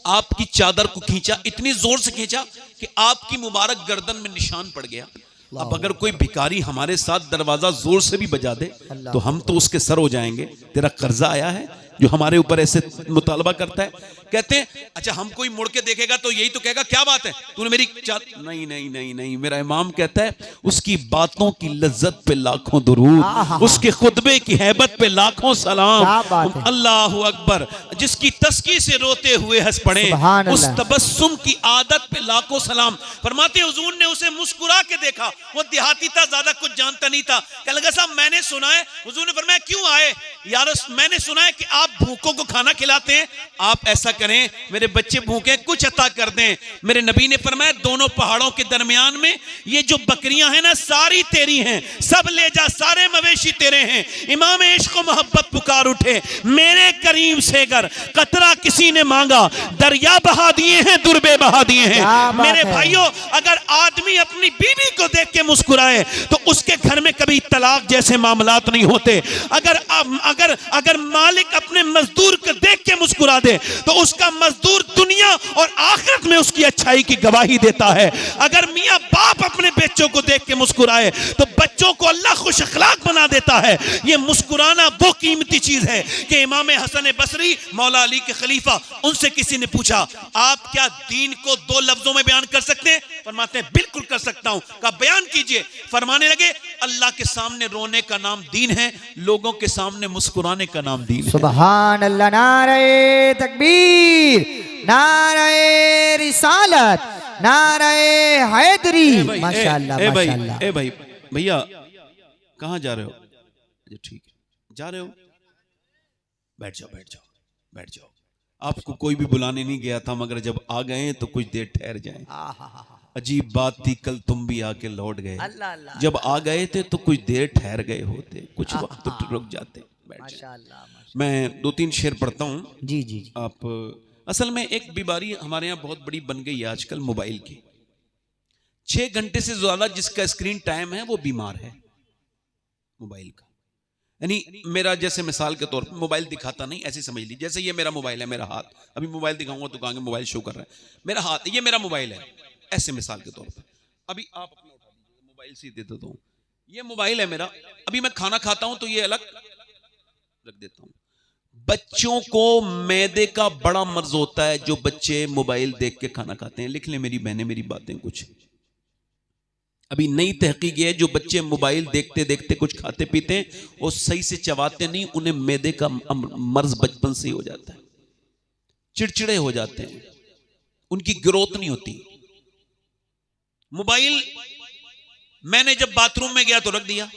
आपकी चादर को खींचा, इतनी जोर से खींचा कि आपकी मुबारक गर्दन में निशान पड़ गया। अब अगर कोई भिखारी हमारे साथ दरवाजा जोर से भी बजा दे तो हम तो उसके सर हो जाएंगे। तेरा कर्जा आया है जो हमारे ऊपर ऐसे मुतालबा करता है। कहते हैं अच्छा हम कोई मुड़ के देखेगा तो यही तो कहेगा क्या बात है तूने मेरी नहीं नहीं नहीं नहीं, मेरा इमाम कहता है उसकी बातों की लज्जत पे लाखों दुरूद, उसके खुतबे की हैबत पे लाखों सलाम। अल्लाह अकबर। जिसकी तस्की से रोते हुए हंस पड़े, उस तबस्सुम की आदत पे लाखों सलाम। फरमाते हुजूर ने उसे मुस्कुरा के देखा, वो देहाती था, ज्यादा कुछ जानता नहीं था। कहने लगा साहब मैंने सुना है, हुजूर ने फरमाया क्यों आए यार, मैंने सुना है कि आप भूखों को खाना खिलाते हैं, आप ऐसा करें मेरे बच्चे भूखे कुछ अता कर दें। मेरे नबी ने फरमाया दोनों पहाड़ों के दरमियान में ये जो बकरियां हैं ना सारी तेरी हैं, सब ले जा, सारे मवेशी तेरे हैं। इमाम इश्क व मोहब्बत पुकार उठे, मेरे करीम से अगर कतरा किसी ने मांगा दरिया बहा दिए हैं, दुर्बे बहा दिए हैं। मेरे भाइयों अगर आदमी अपनी बीवी को देख के मुस्कुराए तो उसके घर में कभी तलाक जैसे मामलात नहीं होते। अगर अगर अगर मालिक अपने मजदूर को देख के मुस्कुरा दे तो उसका मजदूर दुनिया और आखिरत में उसकी अच्छाई की गवाही देता है। अगर मियां बाप अपने बच्चों को देख के मुस्कुराए तो बच्चों को अल्लाह खुश अखलाक बना देता है। ये मुस्कुराना वो कीमती चीज है कि इमाम हसन बसरी मौला अली के खलीफा, उनसे किसी ने पूछा आप क्या दीन को दो लफ्जों में बयान कर सकते हैं? फरमाते हैं बिल्कुल कर सकता हूं। कहा बयान कीजिए। फरमाने लगे अल्लाह के सामने रोने का नाम दीन है, लोगों के सामने मुस्कुराने का नाम दीन है। सुभान अल्लाह। नारे तकबीर, नारे रिसालत, नारे हैदरी। माशाअल्लाह माशाअल्लाह। ए भाई भैया कहाँ जा रहे हो? ठीक है जा रहे हो, बैठ जाओ बैठ जाओ बैठ जाओ। आपको कोई भी बुलाने नहीं गया था, मगर जब आ गए तो कुछ देर ठहर जाएं। अजीब बात थी, कल तुम भी आके लौट गए, जब आ गए थे तो कुछ देर ठहर गए होते, कुछ वक्त तो रुक जाते। मैं 2-3 शेर पढ़ता हूँ। जी जी। आप असल में एक बीमारी हमारे यहाँ बहुत बड़ी बन गई है आजकल मोबाइल की। 6 घंटे से ज्यादा जिसका स्क्रीन टाइम है वो बीमार है मोबाइल का। यानी मेरा जैसे मिसाल के तौर पर मोबाइल दिखाता नहीं, ऐसे समझ लीजिए जैसे ये मेरा मोबाइल है, मेरा हाथ, अभी मोबाइल दिखाऊंगा तो कहेंगे मोबाइल शो कर रहा है, मेरा हाथ ये मेरा मोबाइल है, ऐसे मिसाल के तौर पर। अभी आप अपना उठा दीजिए, मोबाइल से दे देता हूँ, ये मोबाइल है मेरा। अभी मैं खाना खाता हूं तो ये अलग रख देता हूं। बच्चों को मैदे का बड़ा मर्ज होता है, जो बच्चे मोबाइल देख के खाना खाते हैं। लिख ले मेरी बहनें मेरी बातें कुछ। अभी नई तहकीक है, जो बच्चे मोबाइल देखते देखते कुछ खाते पीते हैं वो सही से चबाते नहीं, उन्हें मैदे का मर्ज बचपन से ही हो जाता है, चिड़चिड़े हो जाते हैं, उनकी ग्रोथ नहीं होती। मोबाइल मैंने जब बाथरूम में गया तो रख दिया,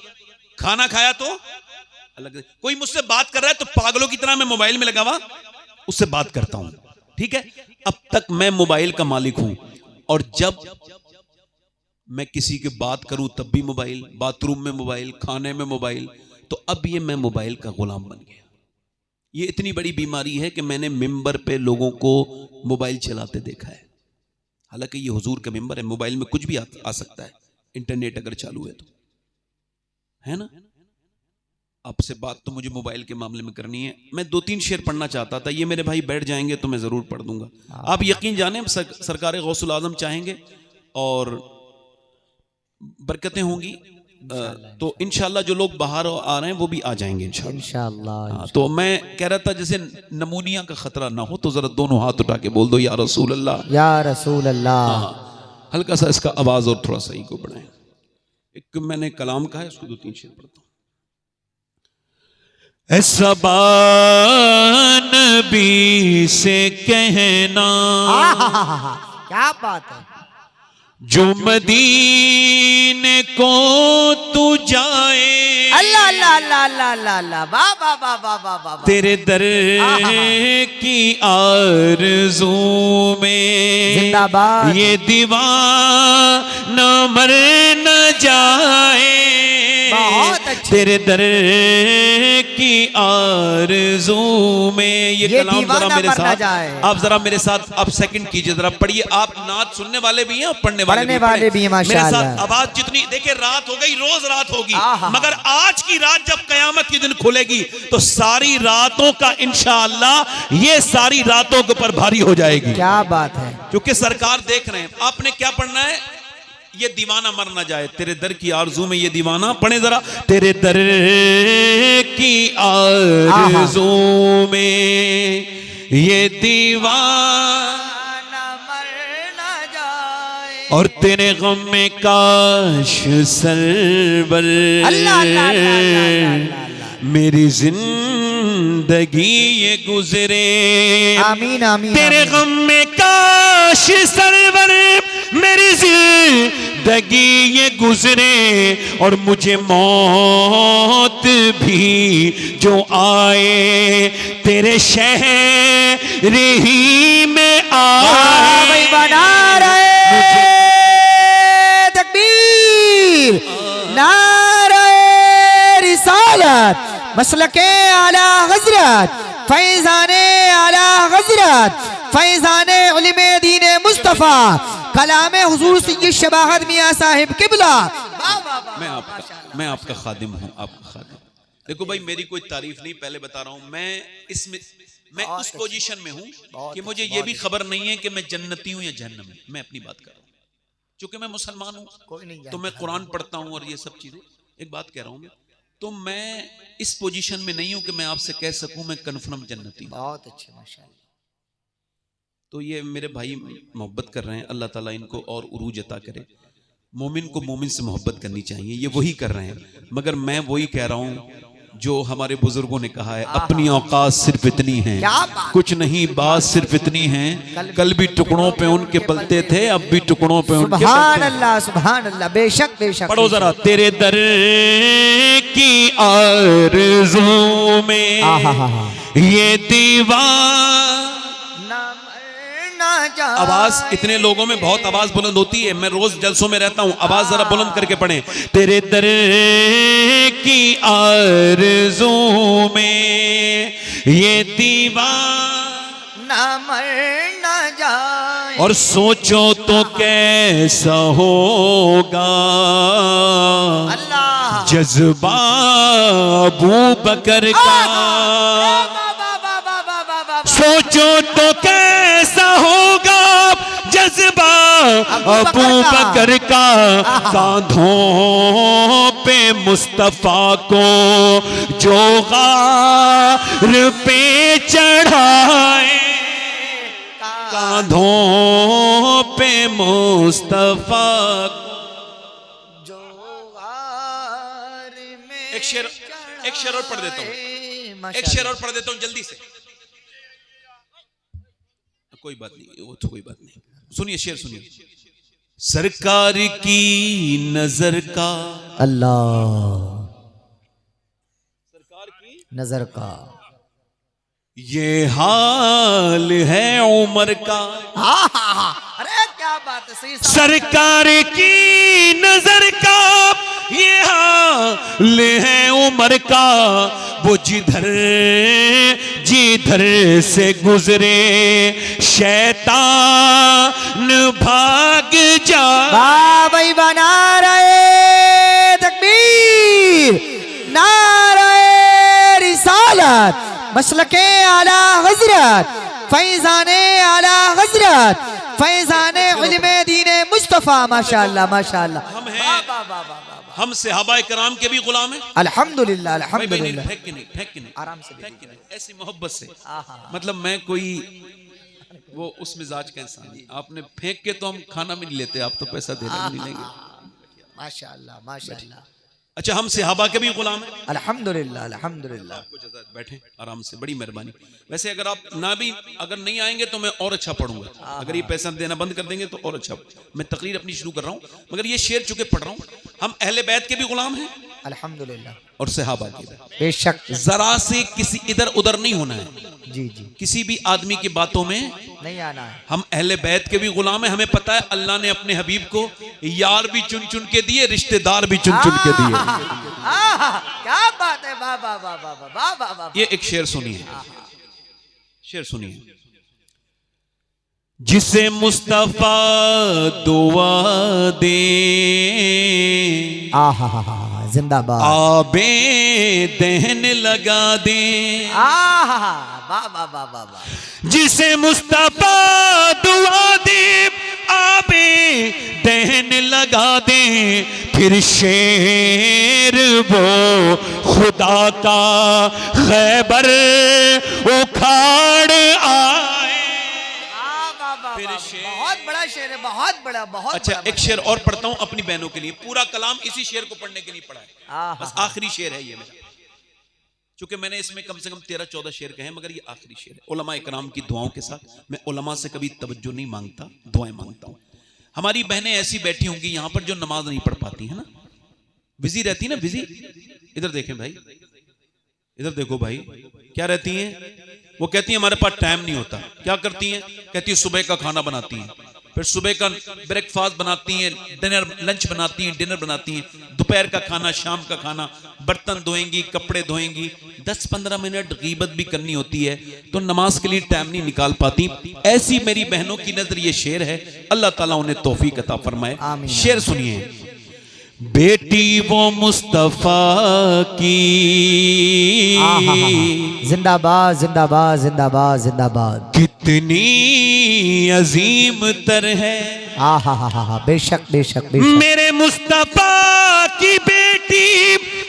खाना खाया तो अलग। कोई मुझसे बात कर रहा है तो पागलों की तरह मैं मोबाइल में लगा हुआ उससे बात करता हूं, ठीक है। अब तक मैं मोबाइल का मालिक हूं, और जब मैं किसी की बात करूं तब भी मोबाइल, बाथरूम में मोबाइल, खाने में मोबाइल, तो अब ये मैं मोबाइल का गुलाम बन गया। ये इतनी बड़ी बीमारी है कि मैंने मिंबर पे लोगों को मोबाइल चलाते देखा है। हालांकि ये हुजूर का मिंबर है, मोबाइल में कुछ भी आ सकता है, इंटरनेट अगर चालू है तो, है ना। आपसे बात तो मुझे मोबाइल के मामले में करनी है। मैं 2-3 शेर पढ़ना चाहता था, ये मेरे भाई बैठ जाएंगे तो मैं जरूर पढ़ दूंगा। आप यकीन जाने सरकार गौसुल आजम चाहेंगे और बरकतें होंगी तो इंशाल्लाह जो लोग बाहर आ रहे हैं वो भी आ जाएंगे इंशाल्लाह। तो मैं कह रहा था जैसे नमूनिया का खतरा ना हो तो जरा दोनों हाथ उठा के बोल दो या रसूल अल्लाह, या रसूल अल्लाह। हल्का सा इसका आवाज और थोड़ा सा ही को बढ़ाएं। एक मैंने कलाम कहा है, उसको 2-3 शेर पढ़ता हूँ। नबी से कहना क्या बात है, जो मदीने को तू जाए, अल्लाह अल्लाह अल्लाह अल्लाह अल्लाह अल्लाह, वाह वाह वाह वाह वाह वाह। तेरे दर की आरज़ू में जिंदाबाद, ये दीवाना मर न जाए, बहुत अच्छे। तेरे दर की आरज़ू में। ये कलाम जरा दीवाना मेरे मर ना साथ, जाए। आप जरा मेरे साथ आप सेकंड कीजिए, जरा पढ़िए। आप नात सुनने वाले भी हैं और पढ़ने वाले भी हैं मेरे माशाअल्लाह। साथ आवाज जितनी, देखिए रात हो गई, रोज रात होगी, आहा। मगर आज की रात जब कयामत के दिन खुलेगी तो सारी रातों का इंशाअल्लाह ये सारी रातों के ऊपर भारी हो जाएगी। क्या बात है। क्योंकि सरकार देख रहे हैं। आपने क्या पढ़ना है? ये दीवाना मर ना जाए, तेरे दर की आरज़ू में। ये दीवाना पढ़े जरा। तेरे दर की आरज़ू में ये दीवाना मर ना जाए और तेरे गम में काश सरवर अल्लाह अल्लाह अल्लाह अल्लाह। मेरी जिंदगी ये गुजरे। आमीन आमीन। तेरे गम में काश सरवर मेरी जिंदगी ये गुजरे और मुझे मौत भी जो आए तेरे शहर ही में आए। बना रहे तकबीर, नारे रिसालत, मसलके आला हजरत, फैजाने आला हजरत, फैजाने उलिमे दीने मुस्तफा, कलामे हुजूर सैयद शबाहत मियां साहिब किबला। मैं आपका खादिम हूँ, आपका खादिम। देखो भाई, मेरी कोई तारीफ नहीं, पहले बता रहा हूँ। मैं उस पोजीशन में हूँ कि मुझे ये भी खबर नहीं है कि मैं जन्नती हूँ या जहन्नमी। मैं अपनी बात कर रहा हूँ, चूंकि मैं मुसलमान हूँ तो मैं कुरान पढ़ता हूँ और ये सब चीजें। एक बात कह रहा हूँ, तो मैं इस पोजीशन में नहीं हूं कि मैं आपसे कह सकूं मैं कन्फर्म जन्नती हूं। बहुत अच्छे माशाअल्लाह। तो ये मेरे भाई मोहब्बत कर रहे हैं, अल्लाह ताला इनको और उरूज अता करे। मोमिन को मोमिन से मोहब्बत करनी चाहिए, ये वही कर रहे हैं। मगर मैं वही कह रहा हूं जो हमारे बुजुर्गों ने कहा है, अपनी औकात सिर्फ इतनी है, कुछ नहीं बात सिर्फ इतनी है। कल भी टुकड़ों पे उनके पलते थे, अब भी टुकड़ों पे उनके सुभान अल्लाह सुभान अल्लाह। बेशक बेशक। पढ़ो जरा। तेरे दर की आरज़ू में ये दीवाना। आवाज इतने लोगों में बहुत आवाज बुलंद होती है, मैं रोज जलसों में रहता हूं, आवाज जरा बुलंद करके पढ़ें। तेरे दर की आरज़ू में ये दीवाना मर ना जाए और सोचो तो कैसा होगा अल्लाह जज्बा अबू बकर का। सोचो तो कैसा होगा जज्बा अबू बकर का, कांधों पे मुस्तफा को जो गार पे चढ़ाए, कांधों पे मुस्तफा। जो एक शेर और पढ़ देता हूँ, एक शेर और पढ़ देता हूँ जल्दी से। कोई बात नहीं, वो तो कोई बात नहीं। सुनिए शेर सुनिए। सरकार की नजर का अल्लाह, सरकार की नजर का ये हाल है उमर का। अरे क्या बात है, सही सरकार की नजर का ये हाल है उमर का, वो जिधर से गुजरे शैतान भाग जा। भाई बना रहे तकबीर, नारे रिसालत, मसलके आला हजरत, फैजाने आला हजरत, फैजाने उलिमे दीने मुस्तफा। माशाअल्लाह माशाअल्लाह। हम हैं, हम सहाबाए कराम के भी गुलाम हैं। अल्हम्दुलिल्लाह अल्हम्दुलिल्लाह। फेंक के नहीं, आराम से फेंक के नहीं, ऐसी मोहब्बत से। मतलब मैं कोई वो उस मिजाज का इंसान नहीं। आपने फेंक के तो हम खाना भी नहीं लेते, आप तो पैसा देने भी नहीं लेंगे। माशाअल्लाह माशाअल्लाह। अच्छा, हम सहाबा के भी गुलाम हैं। अल्हम्दुलिल्लाह अल्हम्दुलिल्लाह। आपको जज़ा बैठे आराम से, बड़ी मेहरबानी। वैसे अगर आप ना भी अगर नहीं आएंगे तो मैं और अच्छा पढ़ूंगा। अगर ये पैसा देना बंद कर देंगे तो और अच्छा। मैं तकरीर अपनी शुरू कर रहा हूँ, मगर ये शेर चुके पढ़ रहा हूँ। हम अहले बैत के भी गुलाम हैं अल्हम्दुलिल्लाह और सहाबा के भी। बेशक। जरा से किसी इधर उधर नहीं होना है, जी जी, किसी भी आदमी की बातों में नहीं आना है। हम अहले बैत के भी गुलाम हैं। हमें पता है अल्लाह ने अपने हबीब को यार भी चुन चुन के दिए, रिश्तेदार भी चुन चुन के दिए। क्या बात है, वाह वाह वाह वाह वाह वाह वाह। ये एक शेर सुनिए, शेर सुनिए। जिसे मुस्तफा दुआ दे जिंदाबाद। आबे दहन लगा दे, वाह वाह वाह वाह वाह। जिसे मुस्तफा दुआ दे आबे दहन लगा दे, फिर शेर वो खुदा का खैबर उखाड़ आए। फिर शेर, बहुत बड़ा शेर है, बहुत बड़ा, बहुत अच्छा बड़ा, एक शेर और पढ़ता हूं अपनी बहनों के लिए। पूरा कलाम इसी शेर को पढ़ने के लिए पढ़ा है, बस आखिरी शेर है ये मेरा। चूंकि मैंने इसमें कम से कम 13-14 शेर कहे, मगर ये आखिरी शेर है। उलमा इकराम की दुआओं के साथ, मैं उलमा से कभी तवज्जो नहीं मांगता, दुआएं मांगता हूं। हमारी बहनें ऐसी बैठी होंगी यहां पर जो नमाज नहीं पढ़ पाती है ना, बिजी रहती है ना, बिजी। इधर देखें भाई, इधर देखो भाई, क्या रहती हैं वो? कहती हैं हमारे पास टाइम नहीं होता। क्या करती हैं? कहती है सुबह का खाना बनाती हैं, फिर सुबह का ब्रेकफास्ट बनाती हैं, डिनर लंच बनाती हैं, डिनर बनाती हैं, दोपहर का खाना, शाम का खाना, बर्तन धोएंगी, कपड़े धोएंगी, 10-15 मिनट गीबत भी करनी होती है, तो नमाज के लिए टाइम नहीं निकाल पाती। ऐसी मेरी बहनों की नजर ये शेर है, अल्लाह ताला उन्हें तौफीक अता फरमाए। शेर सुनिए। बेटी वो मुस्तफा की, जिंदाबाद जिंदाबाद जिंदाबाद जिंदाबाद। कितनी अजीम तर है, बेशक बेशक बेशक। मेरे मुस्तफा की बेटी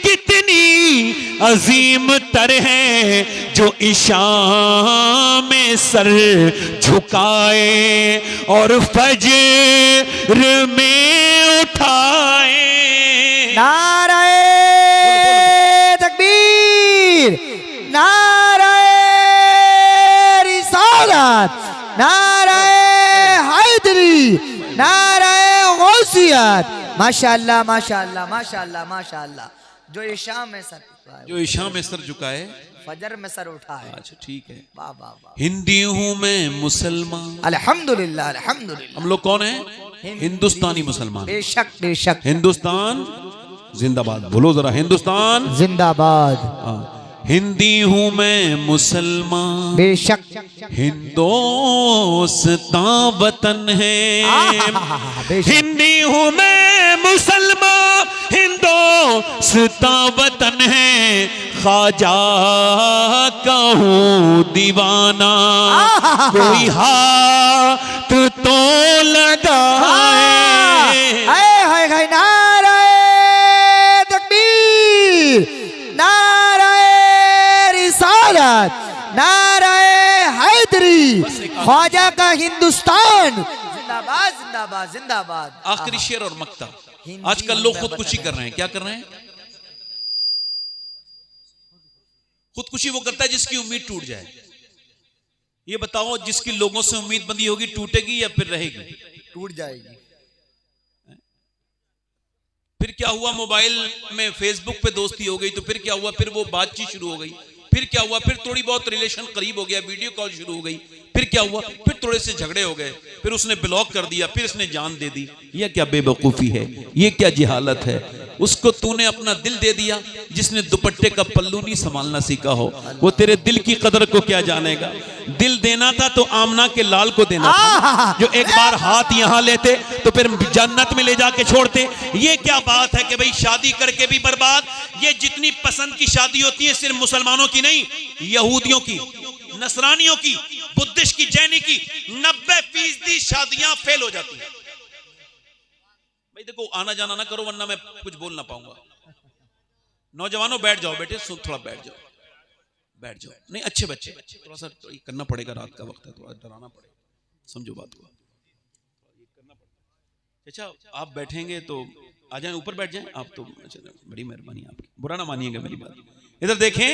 कितनी अजीम तर है, जो इशा में सर झुकाए और फजर में उठाए। नाराए तकबीर, नाराए रिसालत, नाराए हैदरी, नाराए गौसियत। माशाअल्लाह माशाअल्लाह माशाअल्लाह माशाअल्लाह। जो इशा में सर झुकाए, जो इशा में सर झुकाए, फजर में सर उठाए। अच्छा ठीक है। वाह वाह वाह। हिंदी हूं मैं मुसलमान। अल्हम्दुलिल्लाह अल्हम्दुलिल्लाह। हम लोग कौन हैं? हिंदुस्तानी मुसलमान। बेशक बेशक। हिंदुस्तान जिंदाबाद, बोलो जरा, हिंदुस्तान जिंदाबाद। हिंदी हूं मैं मुसलमान, बेशक। हिंदुस्तान वतन है। बेशक। हिंदी हूं मैं मुसलमान, हिंदुस्तान वतन है। ख्वाजा का हूं दीवाना, कोई हाथ तो लगाए। हाय हाय नाराए तकबीर, नाराए रिसालत, नाराए हैदरी, ख्वाजा का हिंदुस्तान जिंदाबाद जिंदाबाद जिंदाबाद। आखिरी शेर और मक्ता। आजकल लोग खुदकुशी कर रहे हैं। क्या कर रहे हैं? खुदकुशी वो करता है जिसकी उम्मीद टूट जाए। ये बताओ, जिसकी लोगों से उम्मीद बंधी होगी, टूटेगी या फिर रहेगी? टूट जाएगी। फिर क्या हुआ? मोबाइल में फेसबुक पे दोस्ती हो गई, तो फिर क्या हुआ? फिर वो बातचीत शुरू हो गई। फिर क्या हुआ? फिर थोड़ी बहुत रिलेशन करीब हो गया, वीडियो कॉल शुरू हो गई। फिर क्या हुआ? फिर थोड़े से झगड़े हो गए, फिर उसने ब्लॉक कर दिया, फिर इसने जान दे दी। यह क्या बेवकूफी है, ये क्या जिहालत है। उसको तूने अपना दिल दे दिया, जिसने दुपट्टे का पल्लू नहीं संभालना सीखा हो, वो तेरे दिल की कदर को क्या जानेगा। दिल देना था तो आमना के लाल को देना था, जो एक बार हाथ यहां लेते तो फिर जन्नत में ले जाके छोड़ते। ये क्या बात है कि भाई शादी करके भी बर्बाद। ये जितनी पसंद की शादी होती है सिर्फ मुसलमानों की नहीं, यहूदियों की, नसरानियों की, बुद्धिस्ट की, जैनी की 90% शादियां फेल हो जाती हैं। भाई देखो, आना जाना ना करो वरना मैं कुछ बोल ना पाऊंगा। नौजवानों बैठ जाओ, बेटे थोड़ा बैठ जाओ, बैठ जाओ। नहीं अच्छे बच्चे, थोड़ा सा करना पड़ेगा, रात का वक्त है, थोड़ा डराना पड़ेगा, समझो बात को। अच्छा आप बैठेंगे तो आ जाएं, ऊपर बैठ जाएं आप तो। बड़ी मेहरबानी आपकी, बुरा ना मानिएगा मेरी बात। इधर देखें,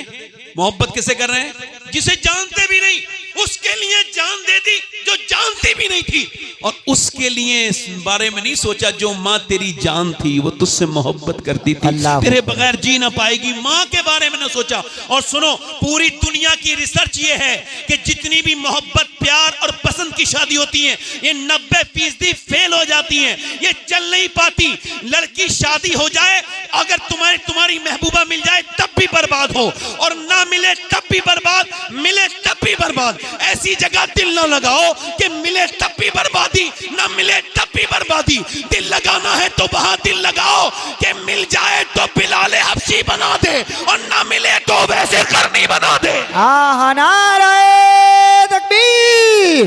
मोहब्बत किसे कर रहे हैं? जिसे जानते भी नहीं उसके लिए जान दे दी, जो जानती भी नहीं थी और उसके लिए इस बारे में नहीं सोचा जो माँ तेरी जान थी वो तुझसे मोहब्बत करती थी, अल्लाह तेरे बगैर जी ना पाएगी, माँ के बारे में ना सोचा। और सुनो, पूरी दुनिया की रिसर्च ये है कि जितनी भी मोहब्बत, प्यार और पसंद की शादी होती है ये 90% फेल हो जाती है, ये चल नहीं पाती। लड़की शादी हो जाए, अगर तुम्हारी महबूबा मिल जाए तब भी बर्बाद हो, और ना मिले तब भी बर्बाद, मिले तब भी बर्बाद। ऐसी जगह दिल ना लगाओ कि मिले तब भी बर्बादी, ना मिले तब भी बर्बादी। दिल लगाना है तो वहां दिल लगाओ कि मिल जाए तो बिलाले हबशी बना दे, और ना मिले तो वैसे करनी बना दे। आहा, नारे तकबीर,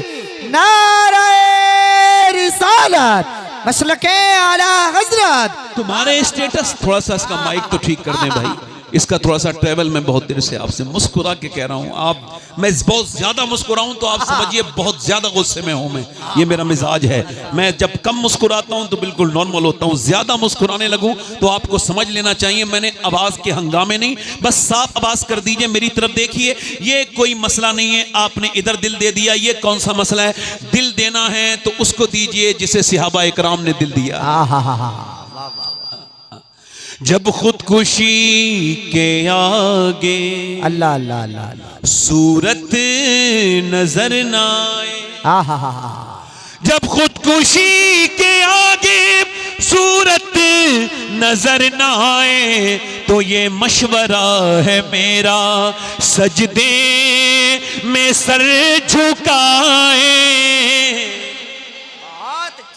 नारे रिसालत, मसलके आला हजरत। तुम्हारे स्टेटस, थोड़ा सा इसका माइक तो ठीक कर दें भाई, इसका थोड़ा सा ट्रेवल। मैं बहुत देर से आपसे मुस्कुरा के कह रहा हूँ, मैं बहुत ज्यादा मुस्कुराऊं तो आप समझिए बहुत ज्यादा गुस्से में हूं मैं, ये मेरा मिजाज है। मैं जब कम मुस्कुराता हूं तो बिल्कुल नॉर्मल होता हूं, ज्यादा मुस्कुराने लगूं तो आपको समझ लेना चाहिए मैंने आवाज के हंगामे नहीं, बस साफ आवाज कर दीजिए, मेरी तरफ देखिए। ये कोई मसला नहीं है, आपने इधर दिल दे दिया, ये कौन सा मसला है? दिल देना है तो उसको दीजिए जिसे सहाबा इकराम ने दिल दिया। जब खुदकुशी के आगे अल्लाह अल्लाह अल्लाह अल्लाह, सूरत नजर ना आए, जब खुदकुशी के आगे सूरत नजर ना आए, तो ये मशवरा है मेरा सजदे में सर झुकाए।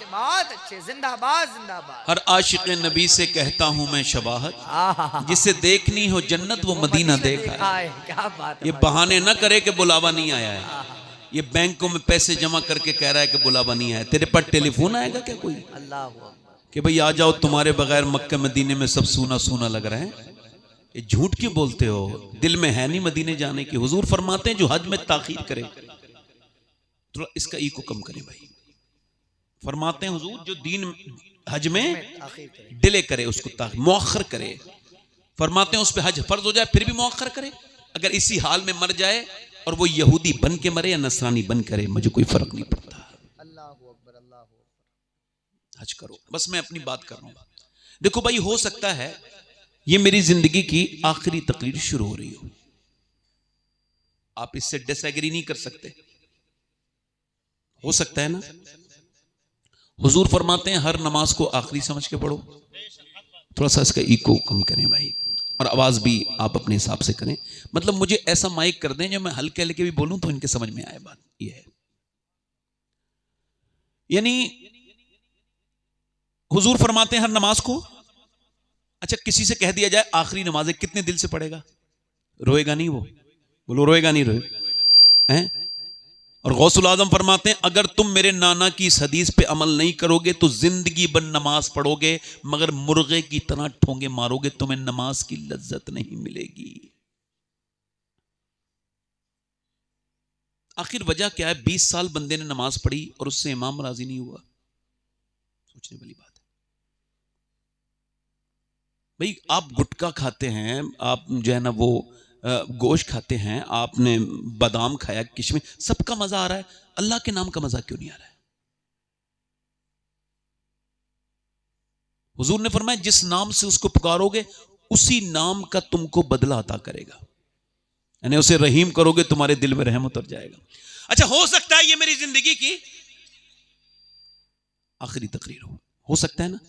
बहुत अच्छे, जिंदाबाद जिंदाबाद। हर आशिक नबी से कहता हूं मैं शबाहत, जिसे देखनी हो जन्नत वो मदीना देखा है। क्या बात है। ये बहाने ना करे कि बुलावा नहीं आया है, ये बैंकों में पैसे जमा करके कह रहा है कि बुलावा नहीं आया। तेरे पास टेलीफोन आएगा क्या कोई अल्लाह कि भाई आ जाओ, तुम्हारे बगैर मक्के मदीने में सब सूना सूना लग रहा है? ये झूठ क्यों बोलते हो? दिल में है नहीं मदीने जाने की। हुजूर फरमाते हैं जो हज में ताखीर करे, थोड़ा इसका ईको कम करे भाई। फरमाते हैं हुजूर जो दीन हज में डिले करे उसको मुअख्खर करे, फरमाते हैं उस पे हज फर्ज हो जाए फिर भी मुअख्खर करे। अगर इसी हाल में मर जाए और वो यहूदी बन के मरे या नसरानी बन करे, मुझे कोई फर्क नहीं पड़ता। अल्लाह अकबर, अल्लाह अकबर। हज करो, बस मैं अपनी बात कर रहा हूं। देखो भाई, हो सकता है ये मेरी जिंदगी की आखिरी तकरीर शुरू हो रही हो, आप इससे डिसएग्री नहीं कर सकते, हो सकता है ना। हुजूर फरमाते हैं हर नमाज को आखिरी समझ के पढ़ो। थोड़ा सा इसका इको कम करें भाई, और आवाज भी आप अपने हिसाब से करें। मतलब मुझे ऐसा माइक कर दें जो मैं हल्के हल्के भी बोलूं तो इनके समझ में आए बात। ये है यानी हुजूर फरमाते हैं हर नमाज को, अच्छा किसी से कह दिया जाए आखिरी नमाज है, कितने दिल से पढ़ेगा? रोएगा नहीं वो? बोलो रोएगा नहीं? रोएगा हैं? और गौसुल आजम फरमाते हैं अगर तुम मेरे नाना की इस हदीस पे अमल नहीं करोगे तो जिंदगी भर नमाज पढ़ोगे मगर मुर्गे की तरह ठोंगे मारोगे, तुम्हें नमाज की लज्जत नहीं मिलेगी। आखिर वजह क्या है? 20 साल बंदे ने नमाज पढ़ी और उससे इमाम राजी नहीं हुआ। सोचने वाली बात है भाई। आप गुटखा खाते हैं, आप जो है ना वो गोश्त खाते हैं, आपने बादाम खाया, किशमिश, सबका मजा आ रहा है, अल्लाह के नाम का मजा क्यों नहीं आ रहा है? हुजूर ने फरमाया जिस नाम से उसको पुकारोगे उसी नाम का तुमको बदला अता करेगा, यानी उसे रहीम करोगे तुम्हारे दिल में रहम उतर जाएगा। अच्छा हो सकता है ये मेरी जिंदगी की आखिरी तकरीर हो सकता है ना।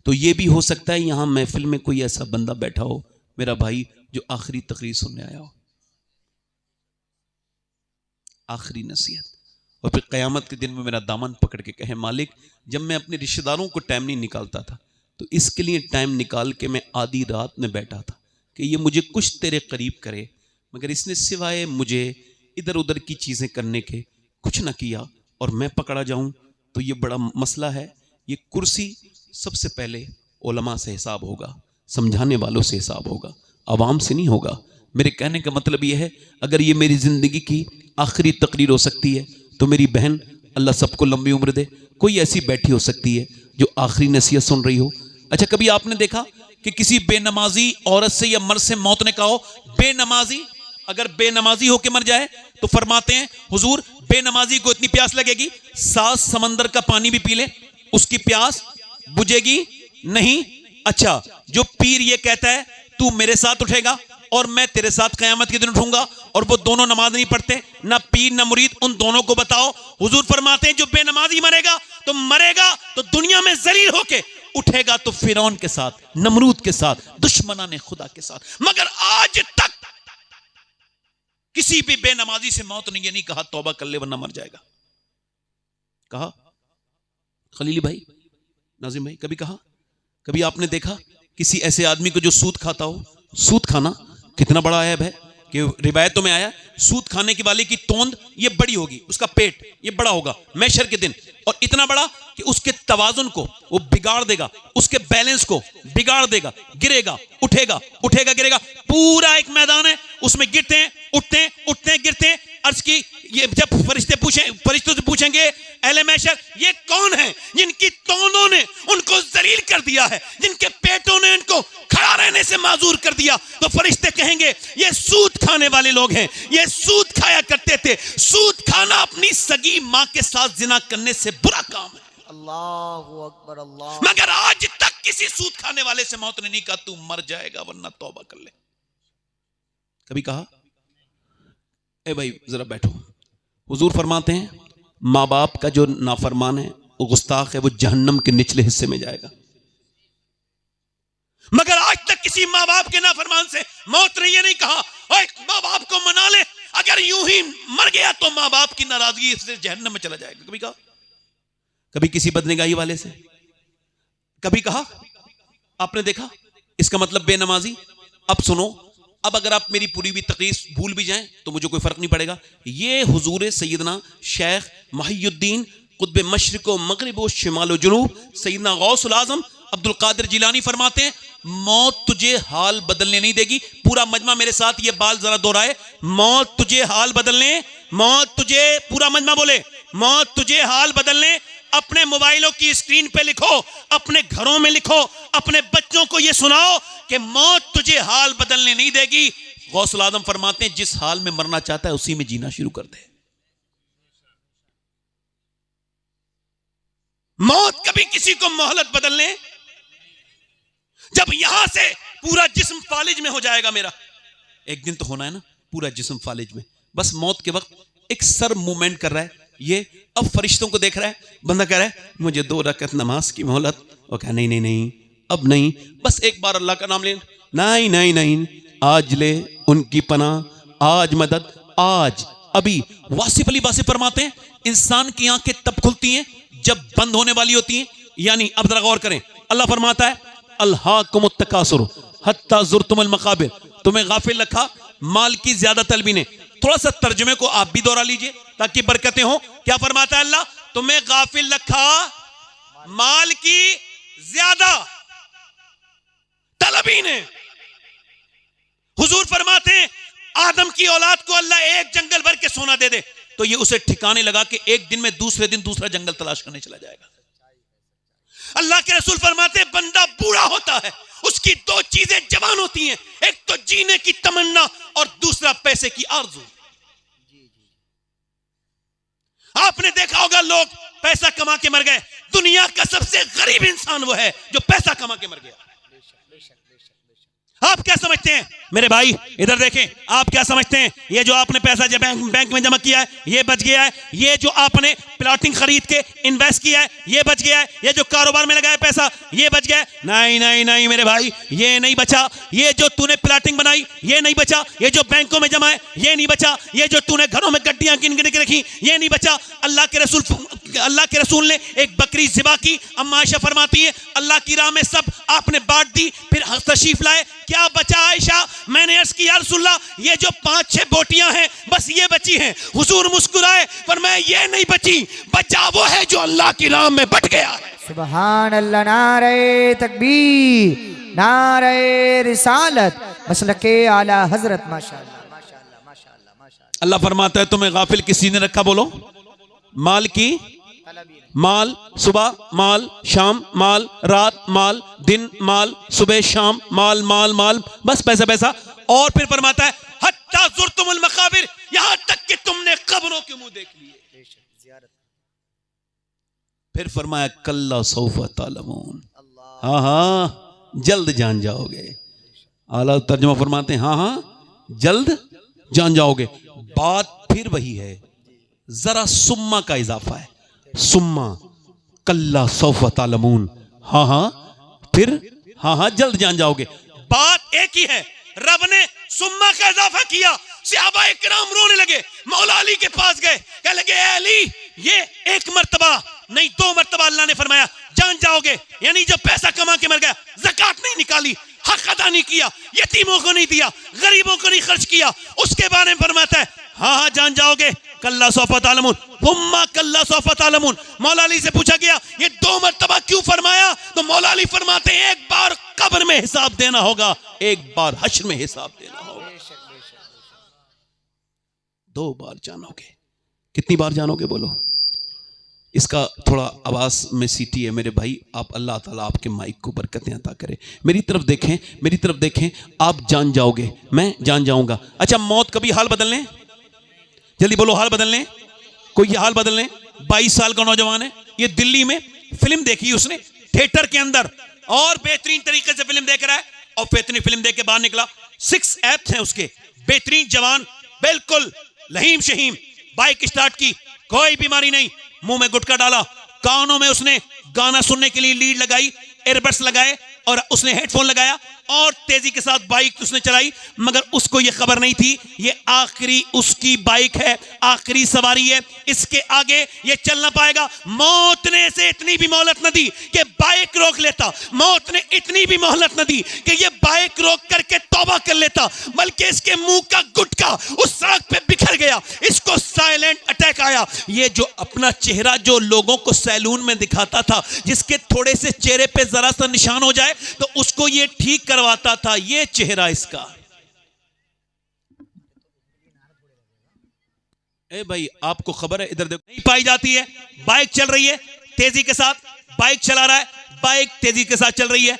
तो ये भी हो सकता है यहां महफिल में कोई ऐसा बंदा बैठा हो मेरा भाई जो आखिरी तकरीर सुनने आया हो, आखिरी नसीहत, और फिर क़यामत के दिन में मेरा दामन पकड़ के कहे मालिक जब मैं अपने रिश्तेदारों को टाइम नहीं निकालता था तो इसके लिए टाइम निकाल के मैं आधी रात में बैठा था कि ये मुझे कुछ तेरे करीब करे, मगर इसने सिवाय मुझे इधर उधर की चीज़ें करने के कुछ ना किया और मैं पकड़ा जाऊं तो ये बड़ा मसला है। ये कुर्सी सबसे पहले उलमा से हिसाब होगा, समझाने वालों से हिसाब होगा, आवाम से नहीं होगा। मेरे कहने का मतलब यह है अगर ये मेरी ज़िंदगी की आखिरी तकरीर हो सकती है तो मेरी बहन अल्लाह सबको लंबी उम्र दे, कोई ऐसी बैठी हो सकती है जो आखिरी नसीहत सुन रही हो। अच्छा कभी आपने देखा कि किसी बेनमाजी औरत से या मर्द से मौत ने कहा हो बेनमाजी अगर बेनमाजी होके मर जाए तो फरमाते हैं हुजूर बेनमाजी को इतनी प्यास लगेगी 7 समंदर का पानी भी पी ले उसकी प्यास बुझेगी नहीं। अच्छा, जो पीर ये कहता है तू मेरे साथ उठेगा और मैं तेरे साथ कयामत के दिन उठूंगा, और वो दोनों नमाज नहीं पढ़ते, ना पीर ना मुरीद, उन दोनों को बताओ। हुजूर फरमाते हैं जो बेनमाजी मरेगा तो दुनिया में जलील होके उठेगा तो फिरौन के साथ, नमरूद के साथ, दुश्मनाने खुदा के साथ। मगर आज तक किसी भी बेनमाजी से मौत ने ये नहीं कहा तौबा कर ले वरना मर जाएगा। कहा खलीली भाई, नाजिम भाई, कभी कहा? कभी आपने देखा किसी ऐसे आदमी को जो सूद खाता हो? सूद खाना कितना बड़ा ऐब है कि रिवायतों में आया सूद खाने के वाले की तोंद ये बड़ी होगी, उसका पेट ये बड़ा होगा मैशर के दिन, और इतना बड़ा कि उसके तवाजुन को वो बिगाड़ देगा, उसके बैलेंस को बिगाड़ देगा, गिरेगा उठेगा, उठेगा गिरेगा। पूरा एक मैदान है, उसमें गिरते हैं उठते हैं, उठते हैं गिरते हैं। अर्ज की ये जब फरिश्तों से पूछेंगे अहले मैशर ये कौन है जिनकी तोंदों ने उनको जलील कर दिया है, जिनके पेटों ने इनको खड़ा रहने से माजूर कर दिया, तो फरिश्ते कहेंगे ये सूद खाने वाले लोग हैं, ये सूद खाया करते थे। सूद खाना अपनी सगी मां के साथ जिना करने से बुरा काम है। अल्लाहु अकबर, अल्लाह। मगर आज तक किसी सूद खाने वाले से मौत ने नहीं कहा तू मर जाएगा वरना तौबा कर ले। कभी कहा ए भाई जरा बैठो। हुजूर फरमाते हैं माँ बाप का जो नाफरमान है वो गुस्ताख है, वो जहन्नम के निचले हिस्से में जाएगा। मगर आज तक किसी माँ बाप के नाफरमान से मौत ने ये नहीं कहा ओए माँ बाप को मना ले, अगर यूं ही मर गया तो माँ बाप की नाराजगी से जहन्नम में चला जाएगा। कभी कहा? कभी किसी बदनिगाही वाले से कभी कहा? आपने देखा? इसका मतलब बेनमाजी। अब सुनो, अब अगर आप मेरी पूरी भी तकरीर भूल भी जाएं तो मुझे कोई फर्क नहीं पड़ेगा। ये हुजूर सैयदना शेख महियुद्दीन कुतुब मशरिक व मगरिब व शिमाल व जुनूब सैयदना गौसुल आजम अब्दुल कादिर जिलानी फरमाते हैं मौत तुझे हाल बदलने नहीं देगी। पूरा मजमा मेरे साथ ये बाल जरा दोहराए, मौत तुझे हाल बदलने, मौत तुझे, पूरा मजमा बोले मौत तुझे हाल बदलने। अपने मोबाइलों की स्क्रीन पे लिखो, अपने घरों में लिखो, अपने बच्चों को ये सुनाओ कि मौत तुझे हाल बदलने नहीं देगी। गौसुल आजम फरमाते हैं जिस हाल में मरना चाहता है उसी में जीना शुरू कर दे। मौत कभी किसी को मोहलत बदलने, जब यहां से पूरा जिस्म फालिज में हो जाएगा मेरा, एक दिन तो होना है ना पूरा जिस्म फालिज में, बस मौत के वक्त एक सर मूवमेंट कर रहा है, ये अब फरिश्तों को देख रहा है, बंदा कह रहा है मुझे 2 रकअत नमाज की मोहलत, और कहा नहीं नहीं नहीं अब नहीं, बस एक बार अल्लाह का नाम ले, नहीं नहीं नहीं आज ले उनकी पनाह, आज मदद, आज अभी। वासिफ अली वासिफ फरमाते हैं इंसान की आंखें तब खुलती हैं जब बंद होने वाली होती हैं। यानी अब जरा गौर करें, अल्लाह फरमाता है अल्हाकुमुत तकासुर हत्ता ज़ुरतुमुल मकाबिर, तुम्हें गाफिल रखा माल की ज्यादा तलबी ने। थोड़ा सा तर्जुमे को आप भी दोहरा लीजिए ताकि बरकतें हो। क्या फरमाता है अल्लाह? तुम्हें गाफिल रखा माल की ज्यादा तलबी ने। हुजूर फरमाते हैं आदम की औलाद को अल्लाह एक जंगल भर के सोना दे दे तो ये उसे ठिकाने लगा कि एक दिन में दूसरे दिन दूसरा जंगल तलाश करने चला जाएगा। अल्लाह के रसूल फरमाते हैं बंदा बूढ़ा होता है, उसकी 2 चीजें जवान होती हैं, एक तो जीने की तमन्ना और दूसरा पैसे की आरज़ू। आपने देखा होगा लोग पैसा कमा के मर गए, दुनिया का सबसे गरीब इंसान वो है जो पैसा कमा के मर गया। आप क्या समझते हैं मेरे भाई, इधर देखें, आप क्या समझते हैं ये जो आपने पैसा जब बैंक में जमा किया है ये बच गया है, ये जो आपने प्लॉटिंग खरीद के इन्वेस्ट किया है ये बच गया है, ये जो कारोबार में लगाया पैसा ये बच गया है? नहीं नहीं नहीं मेरे भाई, ये नहीं बचा। ये जो तूने प्लॉटिंग बनाई ये नहीं बचा, ये जो बैंकों में जमा है ये नहीं बचा, ये जो तूने घरों में गड्डियां गिन गिन के रखी ये नहीं बचा। अल्लाह के रसूल ने एक बकरी ज़िबा की, अम्मा आयशा फरमाती है अल्लाह की राह में सब आपने बांट दी, फिर तशरीफ लाए, क्या बचा आयशा? मैंने अर्ज की या रसूलल्लाह ये जो 5-6 बोटियां हैं बस ये बची हैं। हुजूर मुस्कुराए पर मैं ये नहीं बची, बचा वो है जो अल्लाह की राह में बट गया है। सुभान अल्लाह, नारे तकबीर, नारे रिसालत, मसलके आला हजरत। माशाअल्लाह माशाअल्लाह माशाअल्लाह माशाअल्लाह। अल्लाह फरमाता है तुम्हें गाफिल किसी ने रखा, बोलो माल की, माल सुबह माल, शाम माल, रात माल, दिन माल, सुबह शाम माल माल माल, बस पैसा पैसा। और फिर फरमाता है हत्ता ज़ुरतुम फरमाया कल्ला सौफ तालमून, हाँ हाँ जल्द जान जाओगे। आला तर्जुमा फरमाते हैं हाँ हाँ जल्द जान जाओगे। बात फिर वही है, जरा सुम्मा का इजाफा है, सुम्मा कल्ला सौफ तालमून, हाँ हाँ फिर हाँ हाँ जल्द जान जाओगे। बात एक ही है, रब ने सुम्मा का इजाफा किया। सहाबा इकराम रोने लगे, मौला अली के पास गए, कह लगे ए अली ये एक मर्तबा नहीं 2 मर्तबा अल्लाह ने फरमाया जान जाओगे, यानी जो पैसा कमा के मर गया, ज़कात नहीं निकाली, हक अदा नहीं किया, यतीमों को नहीं दिया, गरीबों को नहीं खर्च किया, उसके बारे में फरमाता है हाँ हाँ जान जाओगे कल्ला सौफा तालमून, हुम्मा कल्ला सौफा तालमून। मौला अली से पूछा गया ये 2 मर्तबा क्यों फरमाया, तो मौला अली फरमाते हैं एक बार कब्र में हिसाब देना होगा, एक बार हश्र में हिसाब देना होगा। 2 बार जानोगे। कितनी बार जानोगे बोलो। इसका थोड़ा आवाज में सीटी है मेरे भाई, आप अल्लाह ताला आपके माइक को बरकतें अता करे। मेरी तरफ देखें, मेरी तरफ देखें, आप जान जाओगे, मैं जान जाऊंगा। अच्छा मौत कभी हाल बदल लें, जल्दी बोलो हाल बदल लें, कोई हाल बदल लें। 22 साल का नौजवान है, ये दिल्ली में फिल्म देखी उसने थिएटर के अंदर और बेहतरीन तरीके से फिल्म देख रहा है और बेहतरीन फिल्म देख के बाहर निकला। 6 ऐप्स हैं उसके, बेहतरीन जवान, बिल्कुल लहीम शहीम, बाइक स्टार्ट की, कोई बीमारी नहीं, मुंह में गुटखा डाला, कानों में उसने गाना सुनने के लिए लीड लगाई, एयरबड्स लगाए और उसने हेडफोन लगाया और तेजी के साथ बाइक उसने चलाई। मगर उसको यह खबर नहीं थी ये आखिरी उसकी बाइक है, आखिरी सवारी है, इसके आगे ये चल ना पाएगा। मौत ने इसे इतनी भी मोहलत न दी कि बाइक रोक लेता, मौत ने इतनी भी मोहलत न दी कि ये बाइक रोक करके तौबा कर लेता, बल्कि इसके मुंह का गुटका उस सड़क पे बिखर गया, इसको साइलेंट अटैक आया। ये जो अपना चेहरा जो लोगों को सैलून में दिखाता था, जिसके थोड़े से चेहरे पे जरा सा निशान हो जाए तो उसको ये ठीक करवाता था, ये चेहरा इसका। ए भाई आपको खबर है, इधर देखो, नहीं पाई जाती है। बाइक चल रही है तेजी के साथ, बाइक चला रहा है, बाइक तेजी के साथ चल रही है,